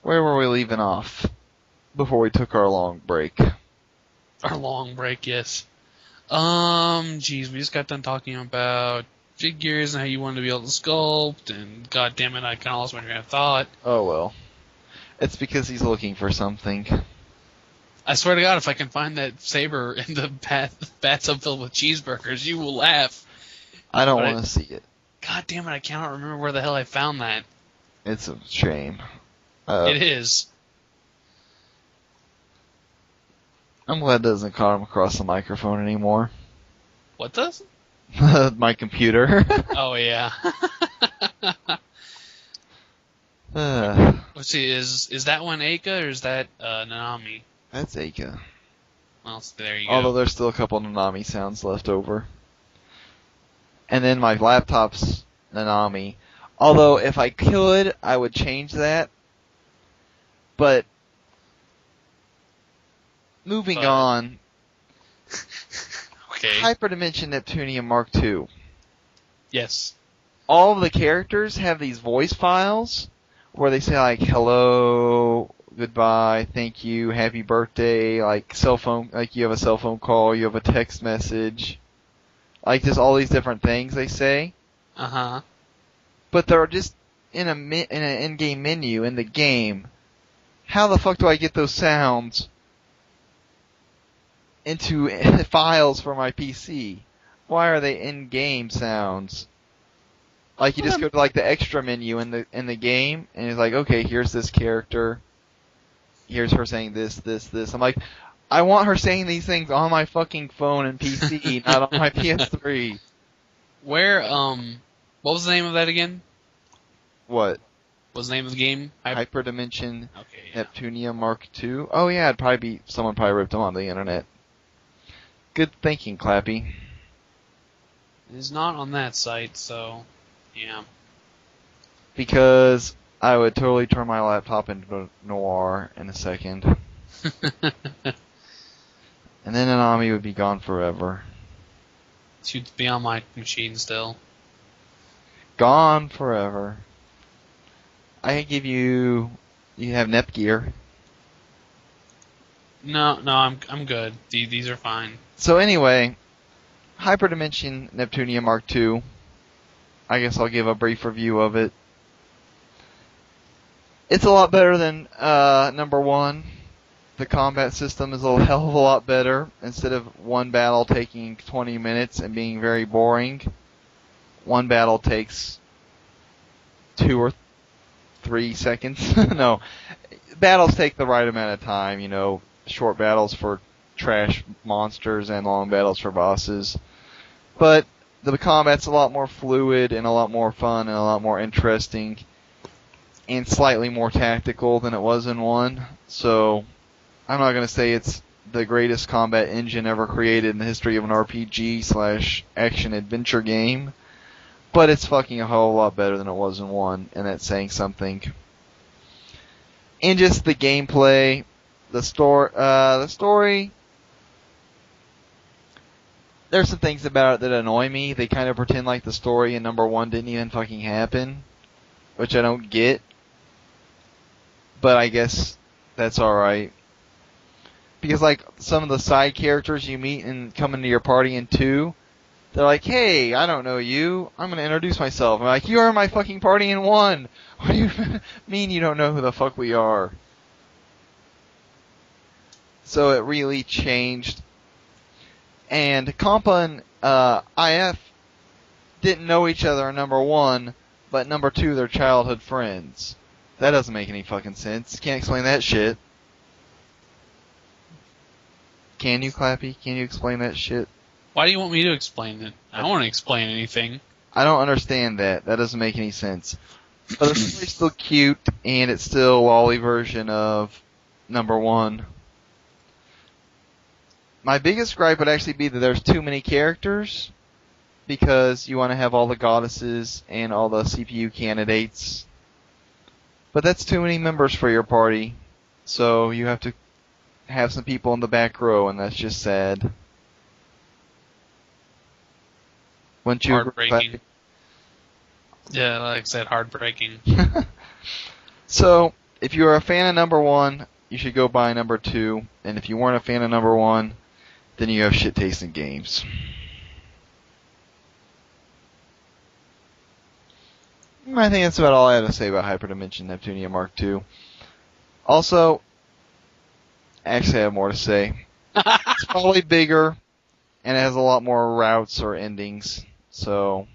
were we leaving off before we took our long break?
Our long break, yes. Geez, we just got done talking about figures and how you wanted to be able to sculpt, and god damn it, I kind of lost my train of thought.
Oh well. It's because he's looking for something.
I swear to God, if I can find that saber in the bathtub filled with cheeseburgers, you will laugh.
I don't want to see it.
God damn it, I cannot remember where the hell I found that.
It's a shame.
It is.
I'm glad it doesn't come across the microphone anymore.
What does?
My computer.
Oh, yeah. Let's see, is that one Eika or is that Nanami?
That's Eika.
Well, there you go.
Although there's still a couple Nanami sounds left over. And then my laptop's Nanami. Although if I could, I would change that. But moving on.
Okay.
Hyperdimension Neptunium Mark II.
Yes.
All of the characters have these voice files where they say like hello, goodbye, thank you, happy birthday, like cell phone, like you have a cell phone call, you have a text message, like just all these different things they say.
Uh-huh.
But they're just in an in-game menu in the game. How the fuck do I get those sounds into files for my PC? Why are they in-game sounds? Like you just go to like the extra menu in the game, and it's like, okay, here's this character, here's her saying this, this, this. I'm like, I want her saying these things on my fucking phone and PC, not on my PS3.
Where what was the name of that again?
What?
What was the name of the game?
Hyperdimension
Okay, yeah.
Neptunia Mark II. Oh yeah, it'd probably be someone probably ripped them on the internet. Good thinking, Clappy.
It is not on that site, so yeah.
Because I would totally turn my laptop into noir in a second. And then Nanami would be gone forever.
She'd be on my machine still.
Gone forever. I can give you... You have Nepgear.
No, I'm good. These are fine.
So anyway, Hyperdimension Neptunia Mark II. I guess I'll give a brief review of it. It's a lot better than number 1. The combat system is a hell of a lot better. Instead of one battle taking 20 minutes and being very boring, one battle takes 2 or 3 seconds. No, battles take the right amount of time, you know, short battles for trash monsters and long battles for bosses. But the combat's a lot more fluid and a lot more fun and a lot more interesting and slightly more tactical than it was in 1. So I'm not going to say it's the greatest combat engine ever created in the history of an RPG / action adventure game, but it's fucking a whole lot better than it was in 1, and that's saying something. And just the gameplay, the story, there's some things about it that annoy me. They kind of pretend like the story in number 1 didn't even fucking happen, which I don't get. But I guess that's alright. Because like some of the side characters you meet and come into your party in 2, they're like, hey, I don't know you. I'm going to introduce myself. I'm like, you are in my fucking party in 1. What do you mean you don't know who the fuck we are? So it really changed. And Compa and IF didn't know each other in number 1, but number 2 they're childhood friends. That doesn't make any fucking sense. Can't explain that shit. Can you, Clappy? Can you explain that shit?
Why do you want me to explain it? I don't want to explain anything.
I don't understand that. That doesn't make any sense. But the story's still cute, and it's still a lolly version of number 1. My biggest gripe would actually be that there's too many characters, because you want to have all the goddesses and all the CPU candidates. But that's too many members for your party, so you have to have some people in the back row, and that's just sad. Wouldn't you agree?
Heartbreaking. Yeah, like I said, heartbreaking.
So, if you're a fan of number 1, you should go buy number 2. And if you weren't a fan of number 1, then you have shit taste in games. I think that's about all I have to say about Hyperdimension Neptunia Mark II. Also, actually I have more to say. It's probably bigger, and it has a lot more routes or endings, so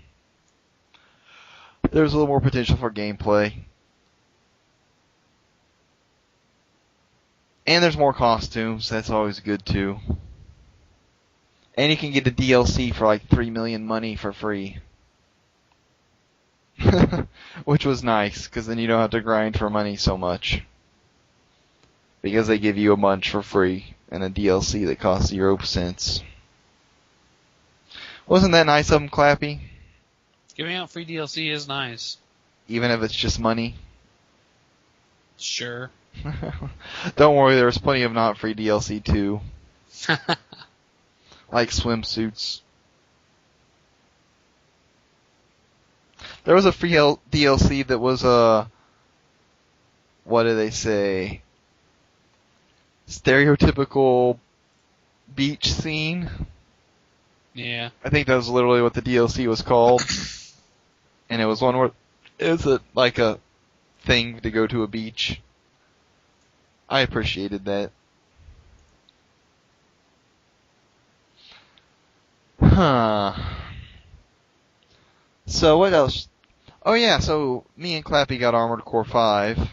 there's a little more potential for gameplay. And there's more costumes, that's always good too. And you can get the DLC for like 3 million money for free. Which was nice, because then you don't have to grind for money so much. Because they give you a bunch for free, and a DLC that costs 0 cents. Wasn't that nice of them, Clappy?
Giving out free DLC is nice.
Even if it's just money?
Sure.
Don't worry, there's plenty of not free DLC too. Like swimsuits. There was a free DLC that was what do they say? Stereotypical beach scene.
Yeah.
I think that was literally what the DLC was called. And it was one where it was like a thing to go to a beach. I appreciated that. Huh. So what else? Oh yeah, so me and Clappy got Armored Core 5.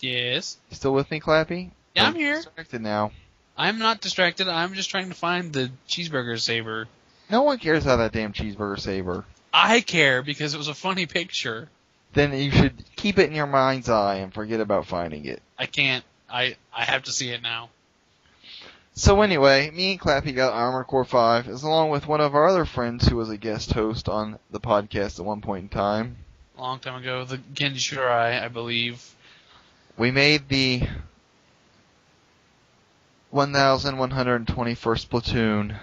Yes.
You still with me, Clappy?
Yeah, I'm here.
Distracted now.
I'm not distracted. I'm just trying to find the cheeseburger saber.
No one cares about that damn cheeseburger saber.
I care because it was a funny picture.
Then you should keep it in your mind's eye and forget about finding it.
I can't. I have to see it now.
So anyway, me and Clappy got Armored Core 5, as along with one of our other friends who was a guest host on the podcast at one point in time.
A long time ago, the Genshirai, I believe.
We made the 1121st platoon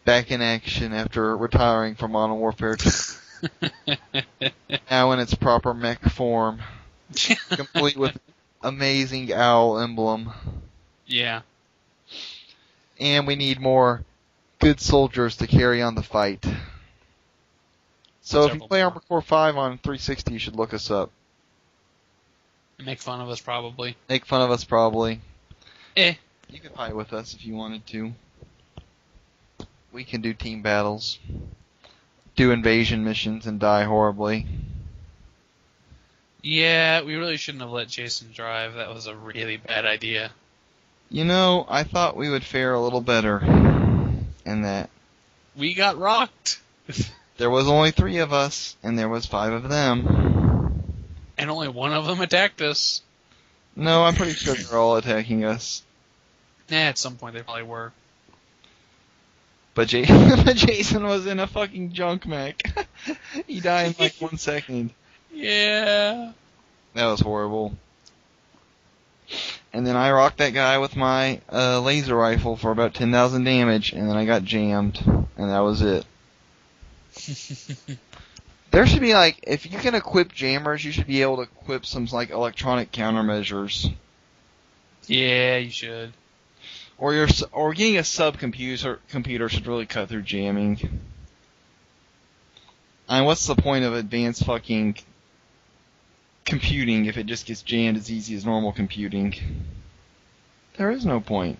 back in action after retiring from Modern Warfare 2. Now in its proper mech form, complete with amazing owl emblem.
Yeah.
And we need more good soldiers to carry on the fight. So if you play Armored Core 5 on 360, you should look us up.
Make fun of us, probably.
Make fun of us, probably.
Eh.
You can fight with us if you wanted to. We can do team battles. Do invasion missions and die horribly.
Yeah, we really shouldn't have let Jason drive. That was a really bad idea.
You know, I thought we would fare a little better in that.
We got rocked.
There was only 3 of us, and there was 5 of them.
And only one of them attacked us.
No, I'm pretty sure they're all attacking us.
At some point they probably were.
But Jason was in a fucking junk mech. He died in like 1 second.
Yeah.
That was horrible. And then I rocked that guy with my laser rifle for about 10,000 damage, and then I got jammed, and that was it. There should be like, if you can equip jammers, you should be able to equip some like electronic countermeasures.
Yeah, you should.
Or getting a computer should really cut through jamming. I mean, what's the point of advanced fucking computing if it just gets jammed as easy as normal computing? There is no point.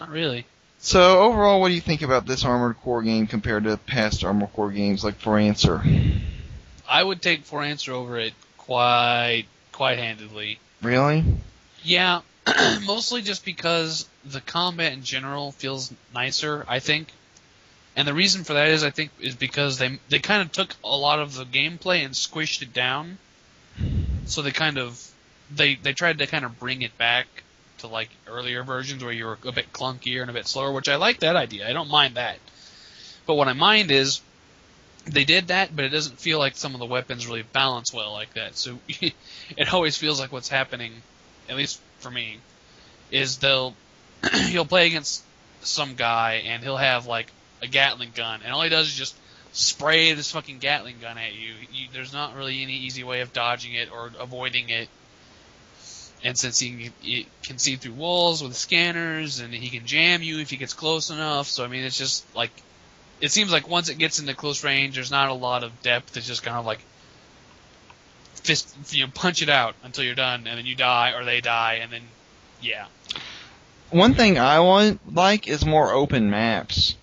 Not really.
So overall, what do you think about this Armored Core game compared to past Armored Core games like For Answer?
I would take For Answer over it quite handedly.
Really?
Yeah, mostly just because the combat in general feels nicer, I think. And the reason for that is because they kind of took a lot of the gameplay and squished it down. So they tried to kind of bring it back to like earlier versions where you were a bit clunkier and a bit slower, which I like that idea. I don't mind that. But what I mind is they did that, but it doesn't feel like some of the weapons really balance well like that. So it always feels like what's happening, at least for me, is you'll play against some guy and he'll have like a Gatling gun, and all he does is just spray this fucking Gatling gun at you. There's not really any easy way of dodging it or avoiding it. And since he can see through walls with scanners, and he can jam you if he gets close enough, so I mean, it's just like, it seems like once it gets into close range, there's not a lot of depth. It's just kind of like punch it out until you're done, and then you die or they die, and then yeah.
One thing I like is more open maps.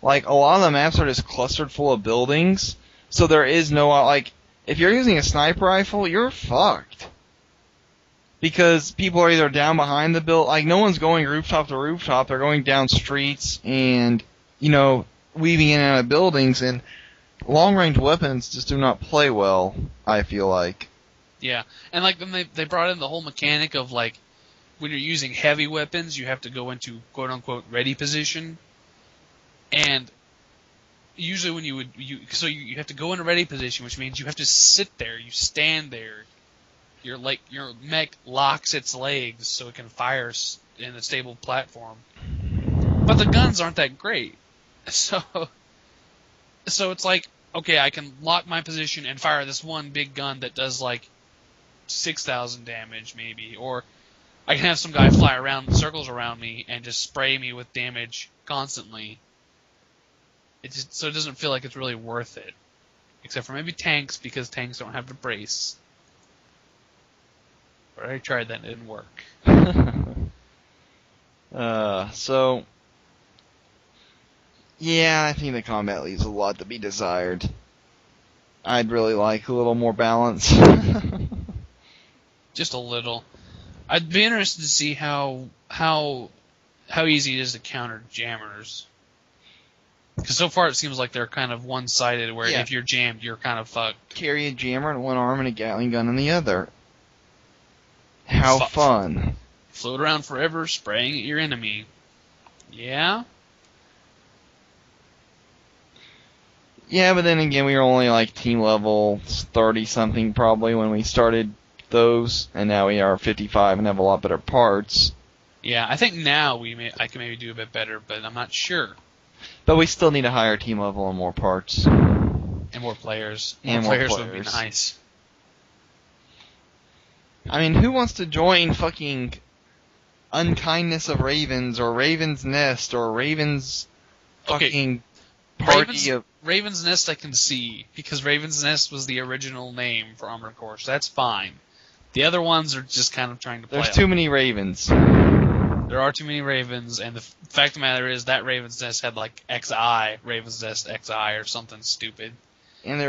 Like, a lot of the maps are just clustered full of buildings, so there is no, like, if you're using a sniper rifle, you're fucked. Because people are either down behind the build, like, no one's going rooftop to rooftop, they're going down streets and, weaving in and out of buildings, and long-range weapons just do not play well, I feel like.
Yeah, and, like, then they brought in the whole mechanic of, like, when you're using heavy weapons, you have to go into quote-unquote ready position. And usually when you have to go into ready position, which means you have to sit there, you stand there. Your mech locks its legs so it can fire in a stable platform. But the guns aren't that great. So it's like, okay, I can lock my position and fire this one big gun that does like 6,000 damage maybe, or I can have some guy fly around in circles around me and just spray me with damage constantly. So it doesn't feel like it's really worth it. Except for maybe tanks, because tanks don't have the brace. But I tried that and it didn't work.
Yeah, I think the combat leaves a lot to be desired. I'd really like a little more balance.
Just a little. I'd be interested to see how easy it is to counter jammers. Because so far it seems like they're kind of one-sided, where if you're jammed, you're kind of fucked.
Carry a jammer in one arm and a Gatling gun in the other. How fun.
Float around forever, spraying at your enemy. Yeah?
Yeah, but then again, we were only like team level 30-something probably when we started those, and now we are 55 and have a lot better parts.
Yeah, I think now I can maybe do a bit better, but I'm not sure.
But we still need a higher team level and more parts.
And more players. More players would be nice.
I mean, who wants to join fucking Unkindness of Ravens, or Raven's Nest, or Raven's fucking party of...
Raven's Nest I can see, because Raven's Nest was the original name for Armored Core, so that's fine. The other ones are just kind of trying to play.
There's too many Ravens.
There are too many Ravens, and the fact of the matter is that Raven's Nest had like XI, Raven's Nest XI, or something stupid.
And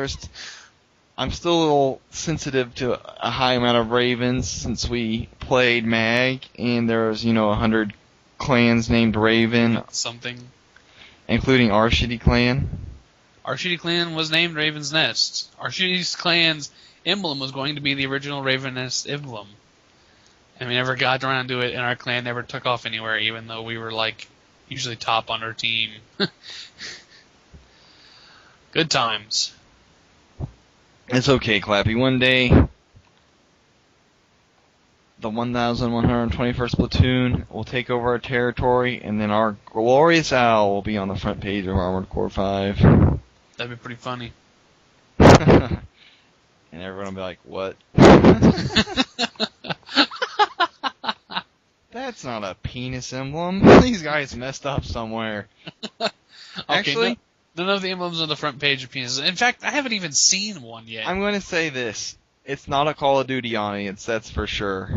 I'm still a little sensitive to a high amount of Ravens since we played MAG, and there's 100 clans named Raven.
Something.
Including our shitty clan.
Our shitty clan was named Raven's Nest. Our shitty clan's emblem was going to be the original Raven's Nest emblem. And we never got around to it, and our clan never took off anywhere, even though we were, like, usually top on our team. Good times.
It's okay, Clappy. One day, the 1,121st Platoon will take over our territory, and then our glorious owl will be on the front page of Armored Core 5.
That'd be pretty funny.
And everyone will be like, what? That's not a penis emblem. These guys messed up somewhere. Actually,
none of the emblems on the front page are penises. In fact, I haven't even seen one yet.
I'm going to say this. It's not a Call of Duty audience, that's for sure.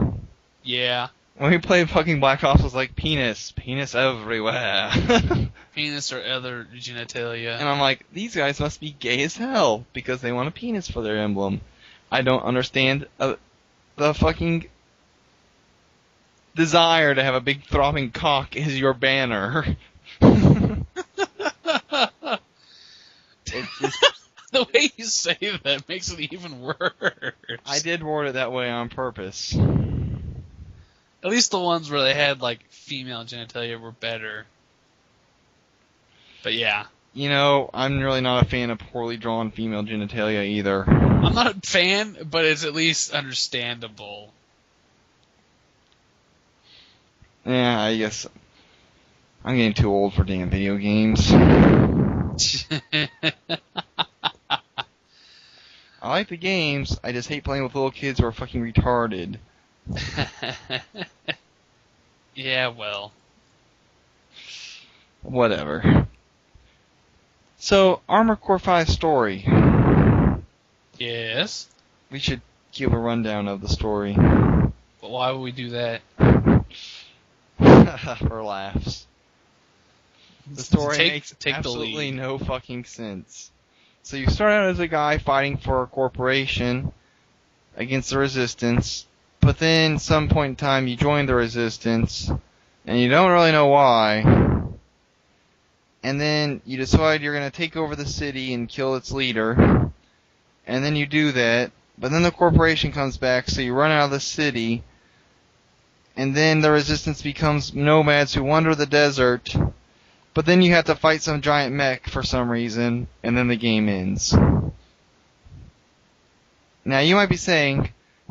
Yeah.
When we played fucking Black Ops, it was like, penis everywhere.
Penis or other genitalia.
And I'm like, these guys must be gay as hell, because they want a penis for their emblem. I don't understand the fucking desire to have a big throbbing cock as your banner. It's just...
The way you say that makes it even worse.
I did word it that way on purpose.
At least the ones where they had, like, female genitalia were better. But yeah.
I'm really not a fan of poorly drawn female genitalia either.
I'm not a fan, but it's at least understandable.
Yeah, I guess I'm getting too old for damn video games. I like the games, I just hate playing with little kids who are fucking retarded.
Yeah, well.
Whatever. So, Armored Core 5 story.
Yes?
We should give a rundown of the story.
But why would we do that?
For laughs. The story makes
take
absolutely no fucking sense. So you start out as a guy fighting for a corporation against the resistance, but then some point in time you join the resistance, and you don't really know why. And then you decide you're going to take over the city and kill its leader, and then you do that, but then the corporation comes back, so you run out of the city, and then the resistance becomes nomads who wander the desert, but then you have to fight some giant mech for some reason, and then the game ends. Now you might be saying,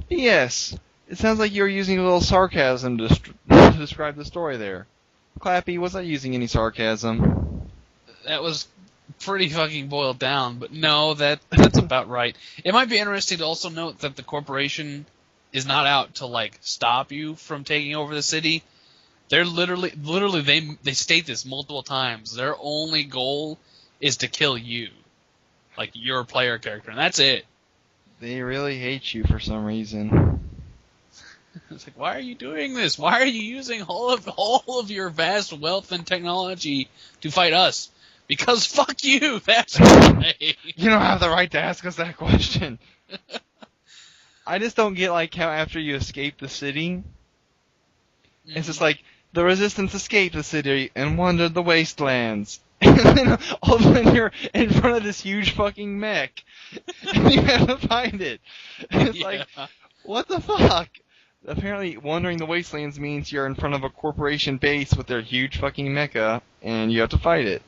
yes, it sounds like you're using a little sarcasm to describe the story there. Clappy, was I using any sarcasm?
That was pretty fucking boiled down, but no, that's about right. It might be interesting to also note that the corporation is not out to, like, stop you from taking over the city. They're literally they state this multiple times. Their only goal is to kill you, like your player character, and that's it.
They really hate you for some reason.
It's like, why are you doing this? Why are you using all of your vast wealth and technology to fight us? Because fuck you. That's why.
You don't have the right to ask us that question. I just don't get, like, how after you escape the city, it's just like, the resistance escaped the city and wandered the wastelands. And then all of a sudden you're in front of this huge fucking mech. And you have to find it. And it's like, what the fuck? Apparently, wandering the wastelands means you're in front of a corporation base with their huge fucking mecha, and you have to fight it.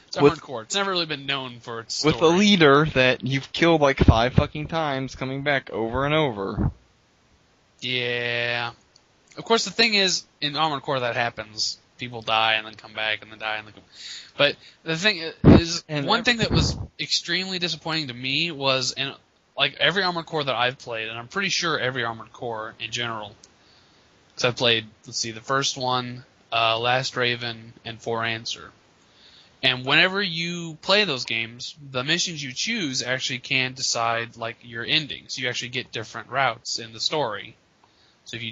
It's Armored Core. It's never really been known for its story.
With a leader that you've killed like 5 fucking times, coming back over and over.
Yeah. Of course, the thing is, in Armored Core that happens. People die and then come back and then die and then come back. But the thing is, one thing that was extremely disappointing to me was, in like every Armored Core that I've played, and I'm pretty sure every Armored Core in general, because I've played, let's see, the first one, Last Raven, and For Answer. And whenever you play those games, the missions you choose actually can decide, like, your endings. You actually get different routes in the story. So if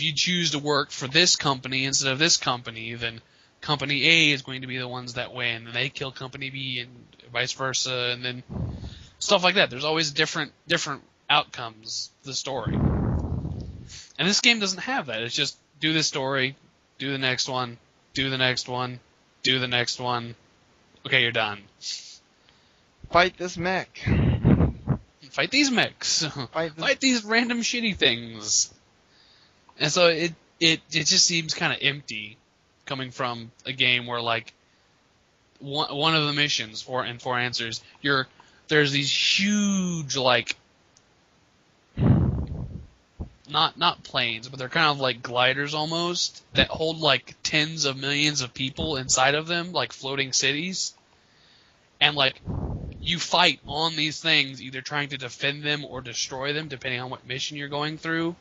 you choose to work for this company instead of this company, then Company A is going to be the ones that win, and they kill Company B, and vice versa, and then stuff like that. There's always different outcomes to the story. And this game doesn't have that. It's just do this story, do the next one, do the next one, do the next one. Okay, you're done.
Fight this mech.
Fight these mechs. Fight these random shitty things. And so it just seems kind of empty coming from a game where, like, one of the missions For Answers, there's these huge, like, not planes, but they're kind of like gliders almost, that hold like tens of millions of people inside of them, like floating cities. And, like, you fight on these things, either trying to defend them or destroy them, depending on what mission you're going through.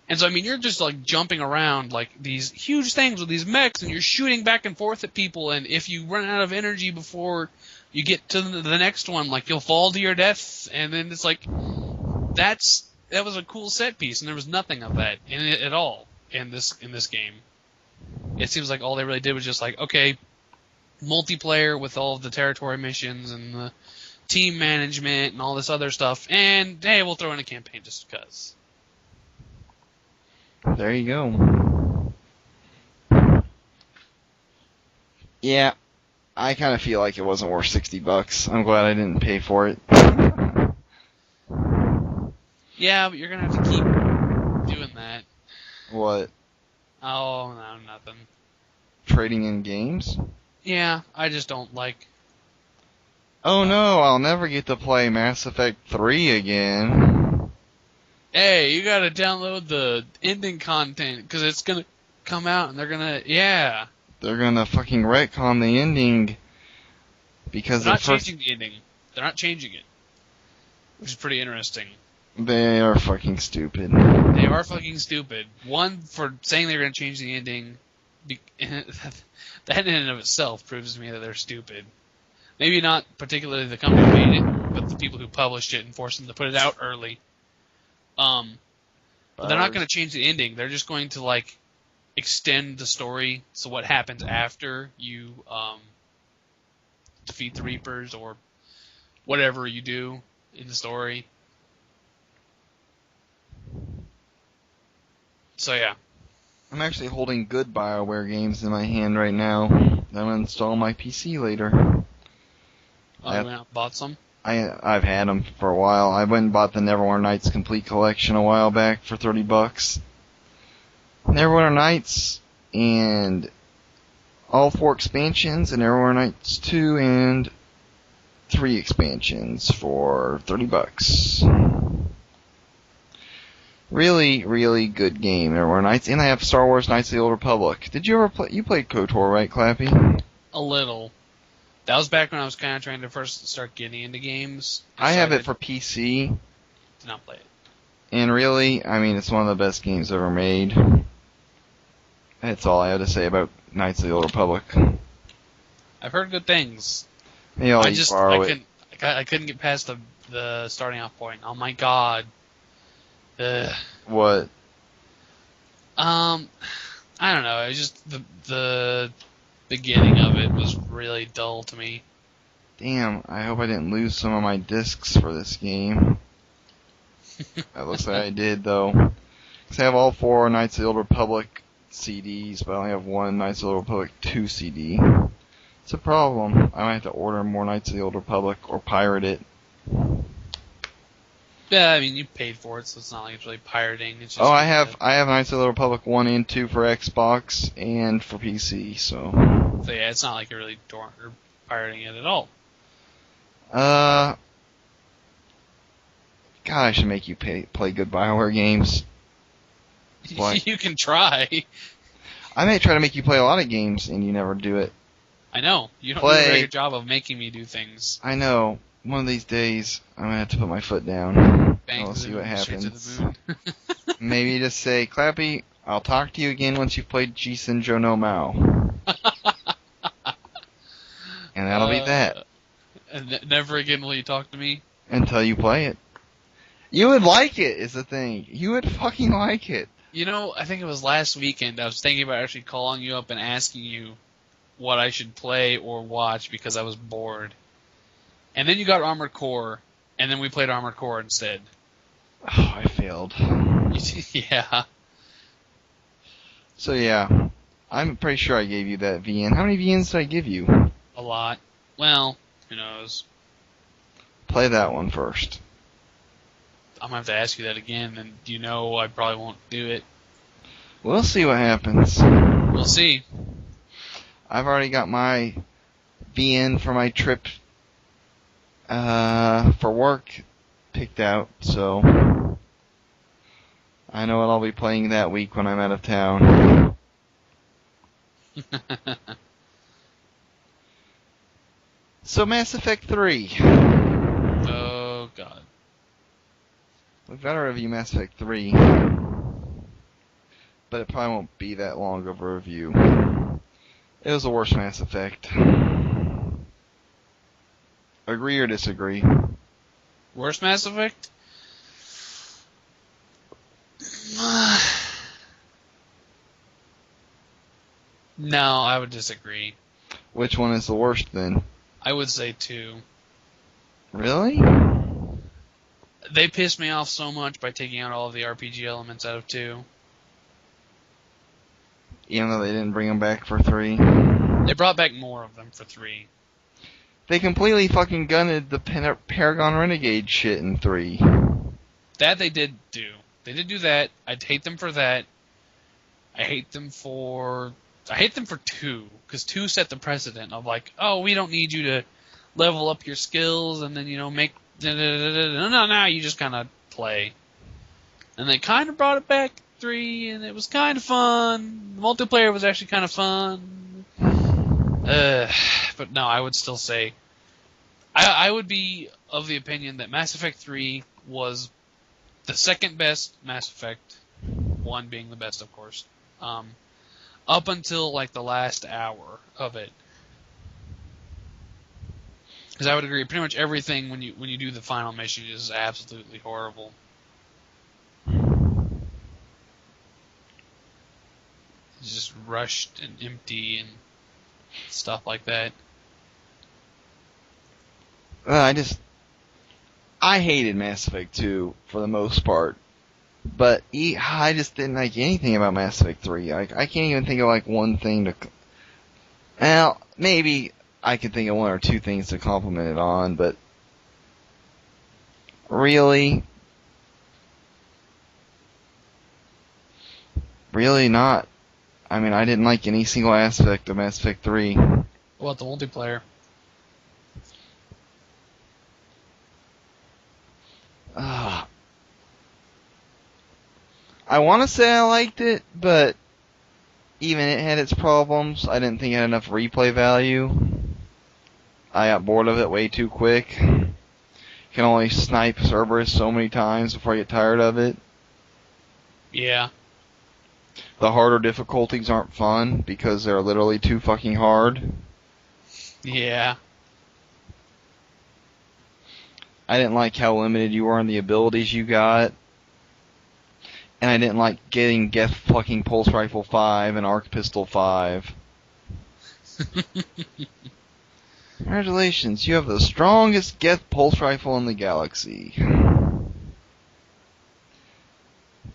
And so, I mean, you're just, like, jumping around, like, these huge things with these mechs, and you're shooting back and forth at people, and if you run out of energy before you get to the next one, like, you'll fall to your death, and then it's like, that was a cool set piece, and there was nothing of that in it at all in this game. It seems like all they really did was just like, okay, multiplayer with all of the territory missions and the team management and all this other stuff, and hey, we'll throw in a campaign just because.
There you go. Yeah, I kind of feel like it wasn't worth $60. I'm glad I didn't pay for it.
Yeah, but you're gonna have to keep doing that.
What?
Oh, no, nothing.
Trading in games?
Yeah, I just don't like...
Oh no, I'll never get to play Mass Effect 3 again.
Hey, you gotta download the ending content, because it's gonna come out and they're gonna... Yeah.
they're gonna fucking retcon the ending because
They're not changing the ending. They're not changing it, which is pretty interesting.
They are fucking stupid.
They are fucking stupid. One, for saying they're going to change the ending, that in and of itself proves to me that they're stupid. Maybe not particularly the company who made it, but the people who published it and forced them to put it out early. But they're not going to change the ending. They're just going to, like, extend the story. So what happens after you defeat the Reapers or whatever you do in the story. So yeah.
I'm actually holding good BioWare games in my hand right now. I'm gonna install on my PC later.
You went out and bought some?
I've had them for a while. I went and bought the Neverwinter Nights Complete Collection a while back for $30. Neverwinter Nights and all 4 expansions, and Neverwinter Nights 2 and 3 expansions for $30. Really, really good game, Neverwinter Nights, and I have Star Wars Knights of the Old Republic. Did you ever play? You played KOTOR, right, Clappy?
A little. That was back when I was kind of trying to first start getting into games.
I have it for PC.
Did not play it.
And really, I mean, it's one of the best games ever made. That's all I have to say about Knights of the Old Republic.
I've heard good things.
Maybe I'll borrow it.
I couldn't get past the starting off point. Oh my god.
What?
I don't know. It was just the beginning of it was really dull to me.
Damn, I hope I didn't lose some of my discs for this game. That looks like I did, though. Because I have all 4 Knights of the Old Republic CDs, but I only have 1 Knights of the Old Republic 2 CD. It's a problem. I might have to order more Knights of the Old Republic or pirate it.
Yeah, I mean, you paid for it, so it's not like it's really pirating. It's just
I have Knights of the Old Republic 1 and 2 for Xbox and for PC, so
yeah, it's not like you're really pirating it at all.
God, I should make you play good BioWare games. What?
You can try.
I may try to make you play a lot of games, and you never do it.
I know. You don't do a very good job of making me do things.
I know. One of these days, I'm going to have to put my foot down.
Bang,
We'll see what happens.
To the moon.
Maybe just say, Clappy, I'll talk to you again once you've played Jisun Jo no Mao. And that'll be that.
And never again will you talk to me?
Until you play it. You would like it, is the thing. You would fucking like it.
You know, I think it was last weekend, I was thinking about actually calling you up and asking you what I should play or watch because I was bored. And then you got Armored Core, and then we played Armored Core instead.
Oh, I failed.
Yeah.
So yeah, I'm pretty sure I gave you that VN. How many VNs did I give you?
A lot. Well, who knows.
Play that one first.
I'm going to have to ask you that again, and you know I probably won't do it.
We'll see what happens.
We'll see.
I've already got my VN for my trip for work picked out, so I know what I'll be playing that week when I'm out of town. So Mass Effect 3.
Oh, God.
We've got to review Mass Effect 3, but it probably won't be that long of a review. It was the worst Mass Effect. Agree or disagree?
Worst Mass Effect? No, I would disagree.
Which one is the worst then?
I would say 2.
Really?
They pissed me off so much by taking out all of the RPG elements out of 2.
Even though they didn't bring them back for 3?
They brought back more of them for 3.
They completely fucking gutted the Paragon Renegade shit in 3.
That they did do. They did do that. I'd hate them for that. I hate them for 2, because 2 set the precedent of like, oh, we don't need you to level up your skills and then, make... No, you just kind of play. And they kind of brought it back 3, and it was kind of fun. The multiplayer was actually kind of fun. But no, I would still say I would be of the opinion that Mass Effect 3 was the second best Mass Effect, 1 being the best, of course, up until like the last hour of it. Because I would agree, pretty much everything when you do the final mission is absolutely horrible. It's just rushed and empty and stuff like that.
I hated Mass Effect 2 for the most part, but I just didn't like anything about Mass Effect 3. I can't even think of like one thing to. Well, maybe I could think of one or two things to compliment it on, but really not. I mean, I didn't like any single aspect of Mass Effect 3.
What about the multiplayer?
I want to say I liked it, but even it had its problems. I didn't think it had enough replay value. I got bored of it way too quick. You can only snipe Cerberus so many times before I get tired of it.
Yeah.
The harder difficulties aren't fun because they're literally too fucking hard.
Yeah.
I didn't like how limited you were on the abilities you got. And I didn't like getting Geth fucking Pulse Rifle 5 and Arc Pistol 5. Congratulations, you have the strongest Geth Pulse Rifle in the galaxy.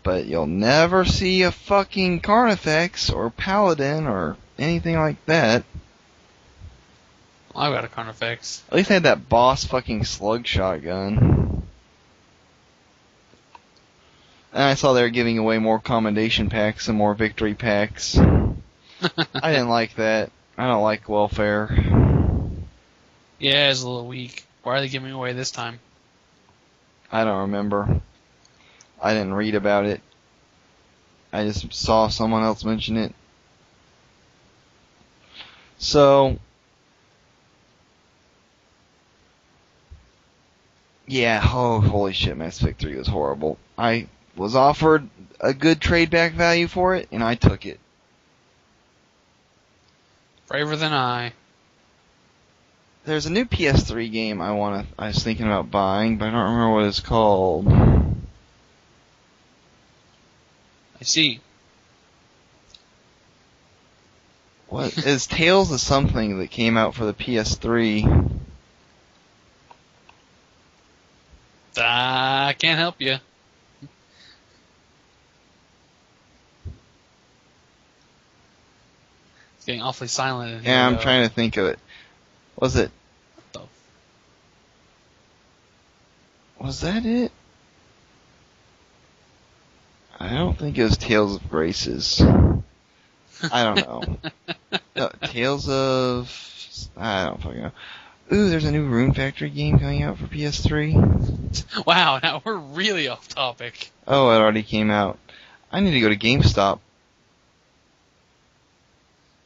But you'll never see a fucking Carnifex or Paladin or anything like that.
Well, I've got a Carnifex.
At least I had that boss fucking slug shotgun. And I saw they were giving away more commendation packs and more victory packs. I didn't like that. I don't like welfare.
Yeah, it's a little weak. Why are they giving away this time?
I don't remember. I didn't read about it. I just saw someone else mention it. So, yeah, oh, holy shit, Mass Effect 3 was horrible. I was offered a good trade back value for it, and I took it.
Braver than I.
There's a new PS3 game I was thinking about buying, but I don't remember what it's called.
I see.
What is Tales of something that came out for the PS3?
I can't help you. It's getting awfully silent in here.
Yeah, I'm trying to think of it. Was that it? I don't think it was Tales of Graces. I don't know. No, Tales of... I don't fucking know. Ooh, there's a new Rune Factory game coming out for PS3.
Wow, now we're really off topic.
Oh, it already came out. I need to go to GameStop.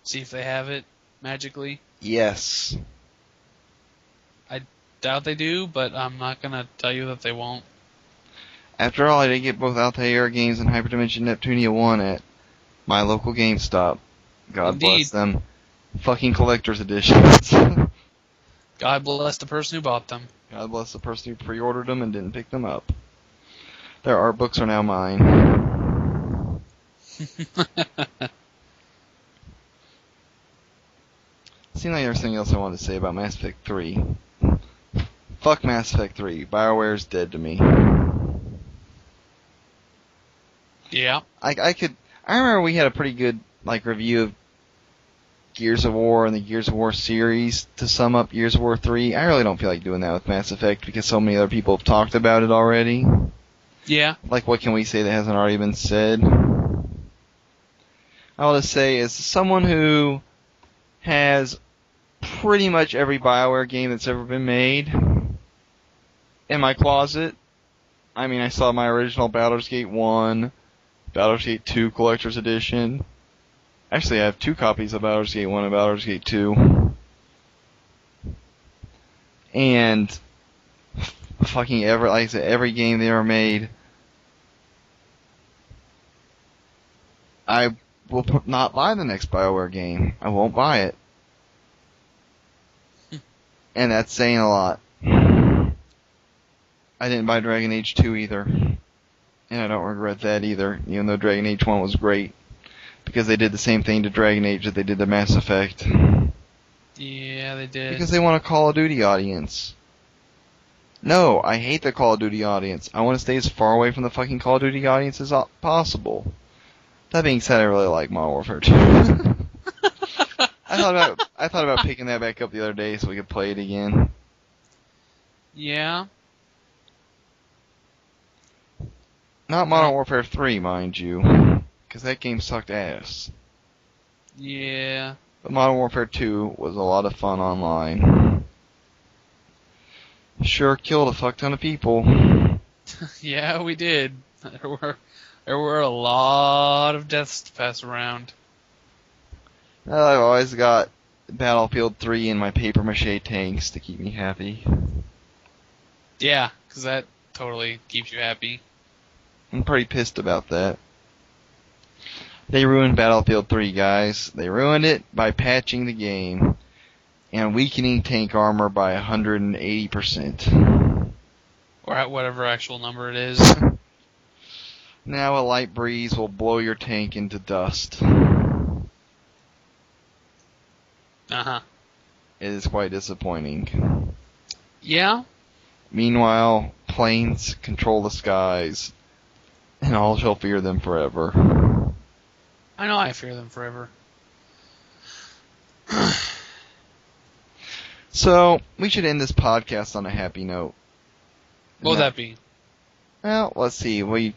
See if they have it magically.
Yes.
I doubt they do, but I'm not going to tell you that they won't.
After all, I did get both Altair games and Hyperdimension Neptunia 1 at my local GameStop. God
Indeed.
bless them. Fucking collector's editions.
God bless the person who bought them.
God bless the person who pre-ordered them and didn't pick them up. Their art books are now mine. Seemed like there was something else I wanted to say about Mass Effect 3. Fuck Mass Effect 3. BioWare's dead to me.
Yeah.
I remember we had a pretty good review of Gears of War and the Gears of War series to sum up Gears of War 3. I really don't feel like doing that with Mass Effect because so many other people have talked about it already.
Yeah.
Like, what can we say that hasn't already been said? All to say is, someone who has pretty much every BioWare game that's ever been made in my closet. I mean, I saw my original Baldur's Gate 1, Baldur's Gate 2 Collector's Edition. Actually, I have 2 copies of Baldur's Gate 1 and Baldur's Gate 2. And fucking like I said, every game they ever made, I will not buy the next BioWare game. I won't buy it. And that's saying a lot. I didn't buy Dragon Age 2 either. And I don't regret that either, even though Dragon Age 1 was great. Because they did the same thing to Dragon Age that they did to Mass Effect.
Yeah, they did.
Because they want a Call of Duty audience. No, I hate the Call of Duty audience. I want to stay as far away from the fucking Call of Duty audience as possible. That being said, I really like Modern Warfare 2. I thought about picking that back up the other day so we could play it again.
Yeah.
Not Modern Warfare 3, mind you, because that game sucked ass.
Yeah.
But Modern Warfare 2 was a lot of fun online. Sure killed a fuck ton of people.
Yeah, we did. There were a lot of deaths to pass around.
I've always got Battlefield 3 in my papier-mâché tanks to keep me happy.
Yeah, because that totally keeps you happy.
I'm pretty pissed about that. They ruined Battlefield 3, guys. They ruined it by patching the game and weakening tank armor by 180%.
Or at whatever actual number it is.
Now a light breeze will blow your tank into dust.
Uh-huh.
It is quite disappointing.
Yeah?
Meanwhile, planes control the skies, and all shall fear them forever.
I know I fear them forever.
So, we should end this podcast on a happy note.
What would that be?
Well, let's see. We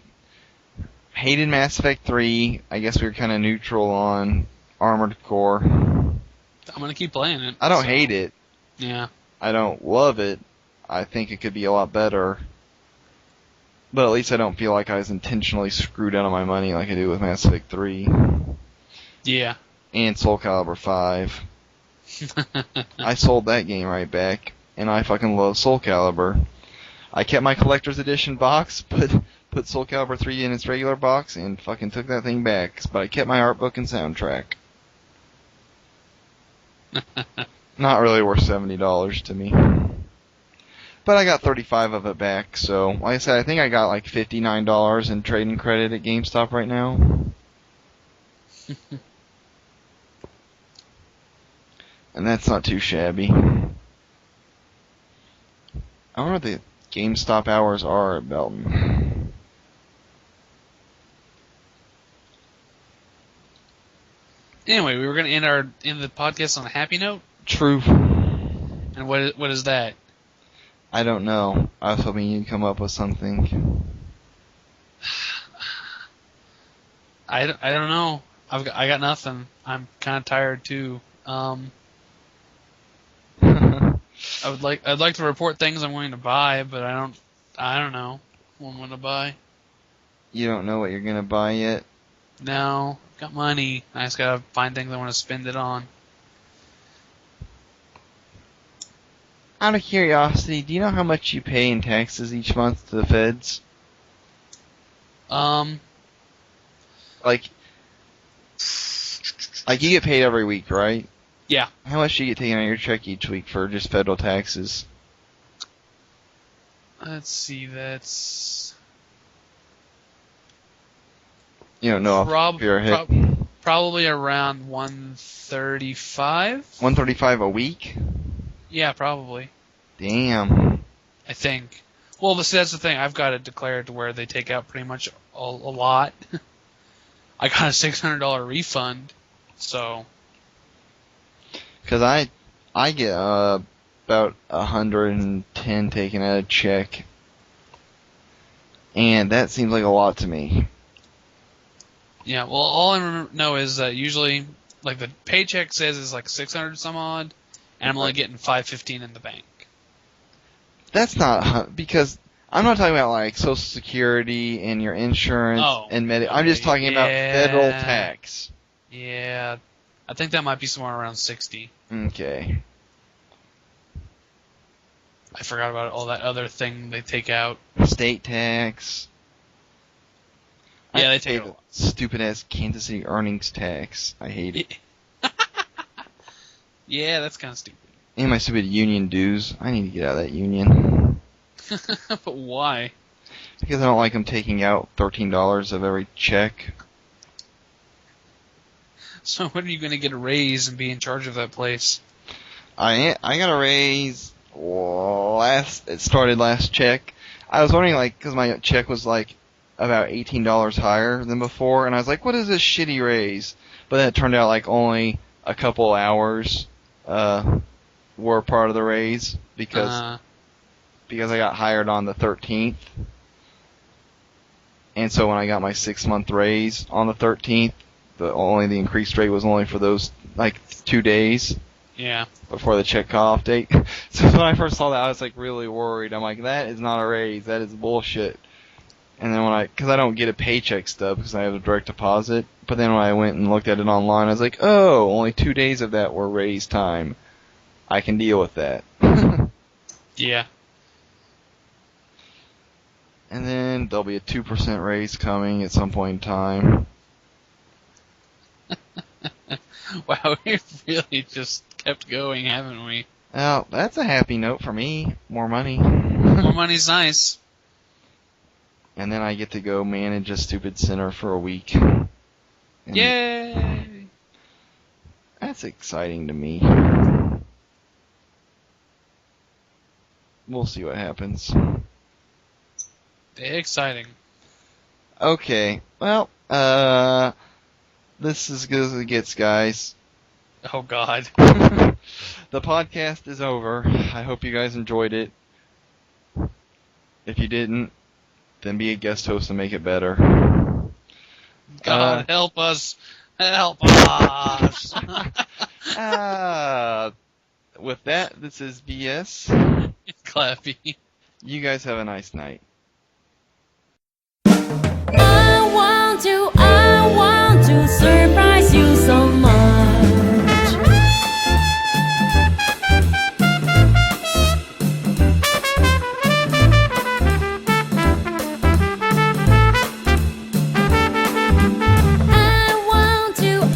hated Mass Effect 3. I guess we were kind of neutral on Armored Core.
I'm going to keep playing it.
I don't hate it.
Yeah.
I don't love it. I think it could be a lot better. But at least I don't feel like I was intentionally screwed out of my money like I do with Mass Effect 3.
Yeah.
And Soul Calibur 5. I sold that game right back, and I fucking love Soul Calibur. I kept my collector's edition box, put Soul Calibur 3 in its regular box, and fucking took that thing back. But I kept my art book and soundtrack. Not really worth $70 to me. But I got 35 of it back, so like I said, I think I got like $59 in trading credit at GameStop right now. And that's not too shabby. I wonder what the GameStop hours are at Belton.
Anyway, we were going to end the podcast on a happy note.
True.
And what is that?
I don't know. I was hoping you'd come up with something.
I don't know. I got nothing. I'm kind of tired too. I'd like to report things I'm going to buy, but I don't know what I'm going to buy.
You don't know what you're going to buy yet?
No, got money. I just gotta find things I want to spend it on.
Out of curiosity, do you know how much you pay in taxes each month to the feds? Like you get paid every week, right?
Yeah.
How much do you get taken out of your check each week for just federal taxes?
Let's see, that's...
You don't know off your head.
Probably around 135.
135 a week?
Yeah, probably.
Damn.
I think. Well, that's the thing. I've got it declared to where they take out pretty much a lot. I got a $600 refund, so...
Because I get about 110 taken out of check, and that seems like a lot to me.
Yeah, well, all I know is that usually, like, the paycheck says it's like 600 some odd, and I'm only getting $515 in the bank.
That's not, because I'm not talking about like Social Security and your insurance and Medi. I'm just talking about federal tax.
Yeah, I think that might be somewhere around 60.
Okay.
I forgot about all that other thing they take out.
State tax.
Yeah, they take it a lot.
Stupid ass Kansas City earnings tax. I hate it.
Yeah, that's kind of stupid.
And my stupid union dues. I need to get out of that union.
But why?
Because I don't like them taking out $13 of every check.
So when are you going to get a raise and be in charge of that place?
I got a raise it started last check. I was wondering, like, because my check was like about $18 higher than before, and I was like, what is this shitty raise? But then it turned out like only a couple hours were part of the raise because I got hired on the 13th. And so when I got my 6-month raise on the 13th, the increased rate was only for those like 2 days.
Yeah.
Before the check cutoff date. So when I first saw that, I was like really worried. I'm like, that is not a raise. That is bullshit. And then because I don't get a paycheck stub because I have a direct deposit. But then when I went and looked at it online, I was like, oh, only 2 days of that were raise time. I can deal with that.
Yeah.
And then there'll be a 2% raise coming at some point in time.
Wow, we've really just kept going, haven't we?
Well, that's a happy note for me. More money.
More money's nice.
And then I get to go manage a stupid center for a week. And
yay!
That's exciting to me. We'll see what happens.
Exciting.
Okay, well, this is as good as it gets, guys.
Oh, God.
The podcast is over. I hope you guys enjoyed it. If you didn't, then be a guest host and make it better.
God, help us. Help us.
With that, this is BS.
Clappy.
You guys have a nice night.
I want to surprise you so much.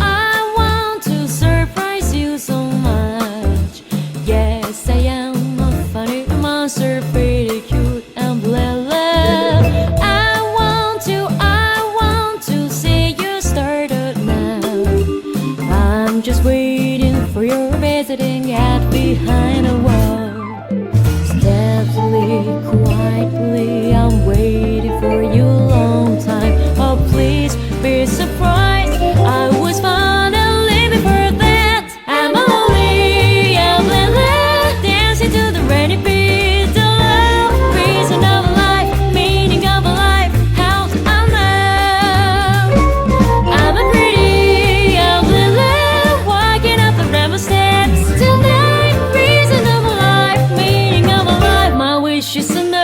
I want to surprise you so much. Yes, I am a funny monster, pretty cute and blah blah. Just waiting for your visiting at behind a wall. Steadily, quietly, I'm waiting for you a long time. Oh, please be surprised. I was finally before that. I'm lonely, I'm lonely, dancing to the rainy beat. The love, reason of a life, meaning of a life. How I know I'm a pretty, I'm lonely. Steps tonight, reason of a life, meaning of a life. My wish is to know.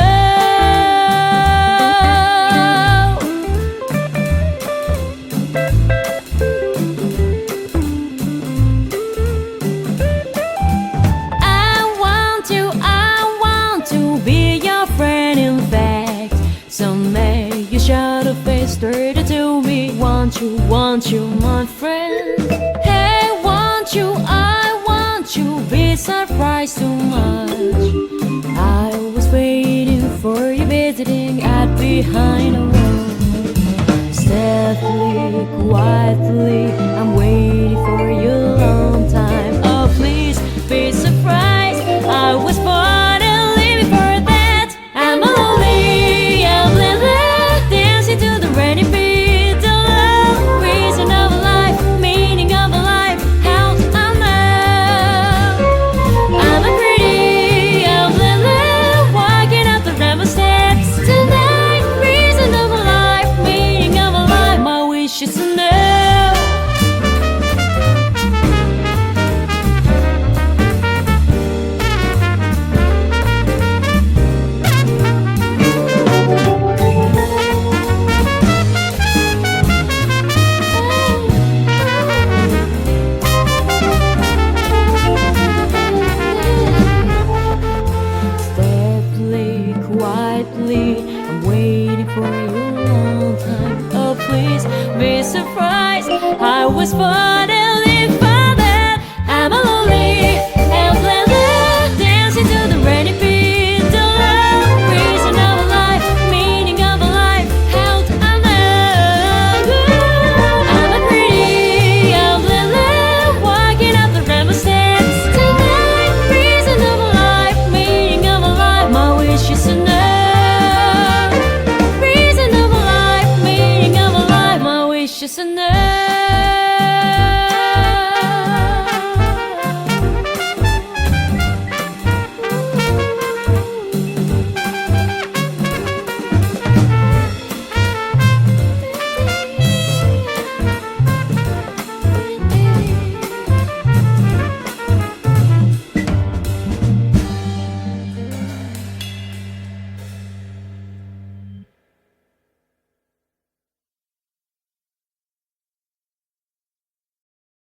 I want to be your friend. In fact, someday you shout a face straight to me. Want you, my friend. Hey, want you, I want you, be surprised too much. I was waiting for you visiting at behind a wall. Steadily, quietly, I'm waiting for you a long time. Oh, please be surprised. I was finally before that. I'm lonely, I'm lonely, dancing to the rainy beat. The love, reason of a life, meaning of a life. How I know I'm a pretty, I'm lonely, walking up the rainbow steps tonight. Reason of a life, meaning of a life. My wish is to know. lonely. I'm waiting for you a long time. Oh, please be surprised. I was finally found that I'm a lonely and blended, dancing to the rainy beat. The love, reason of a life, meaning of a life. How do I know? I'm a pretty and blended, walking up the rainbow steps tonight. Reason of a life, meaning of a life. My wish is to know. Reason of a life, meaning of a life. My wish is to know.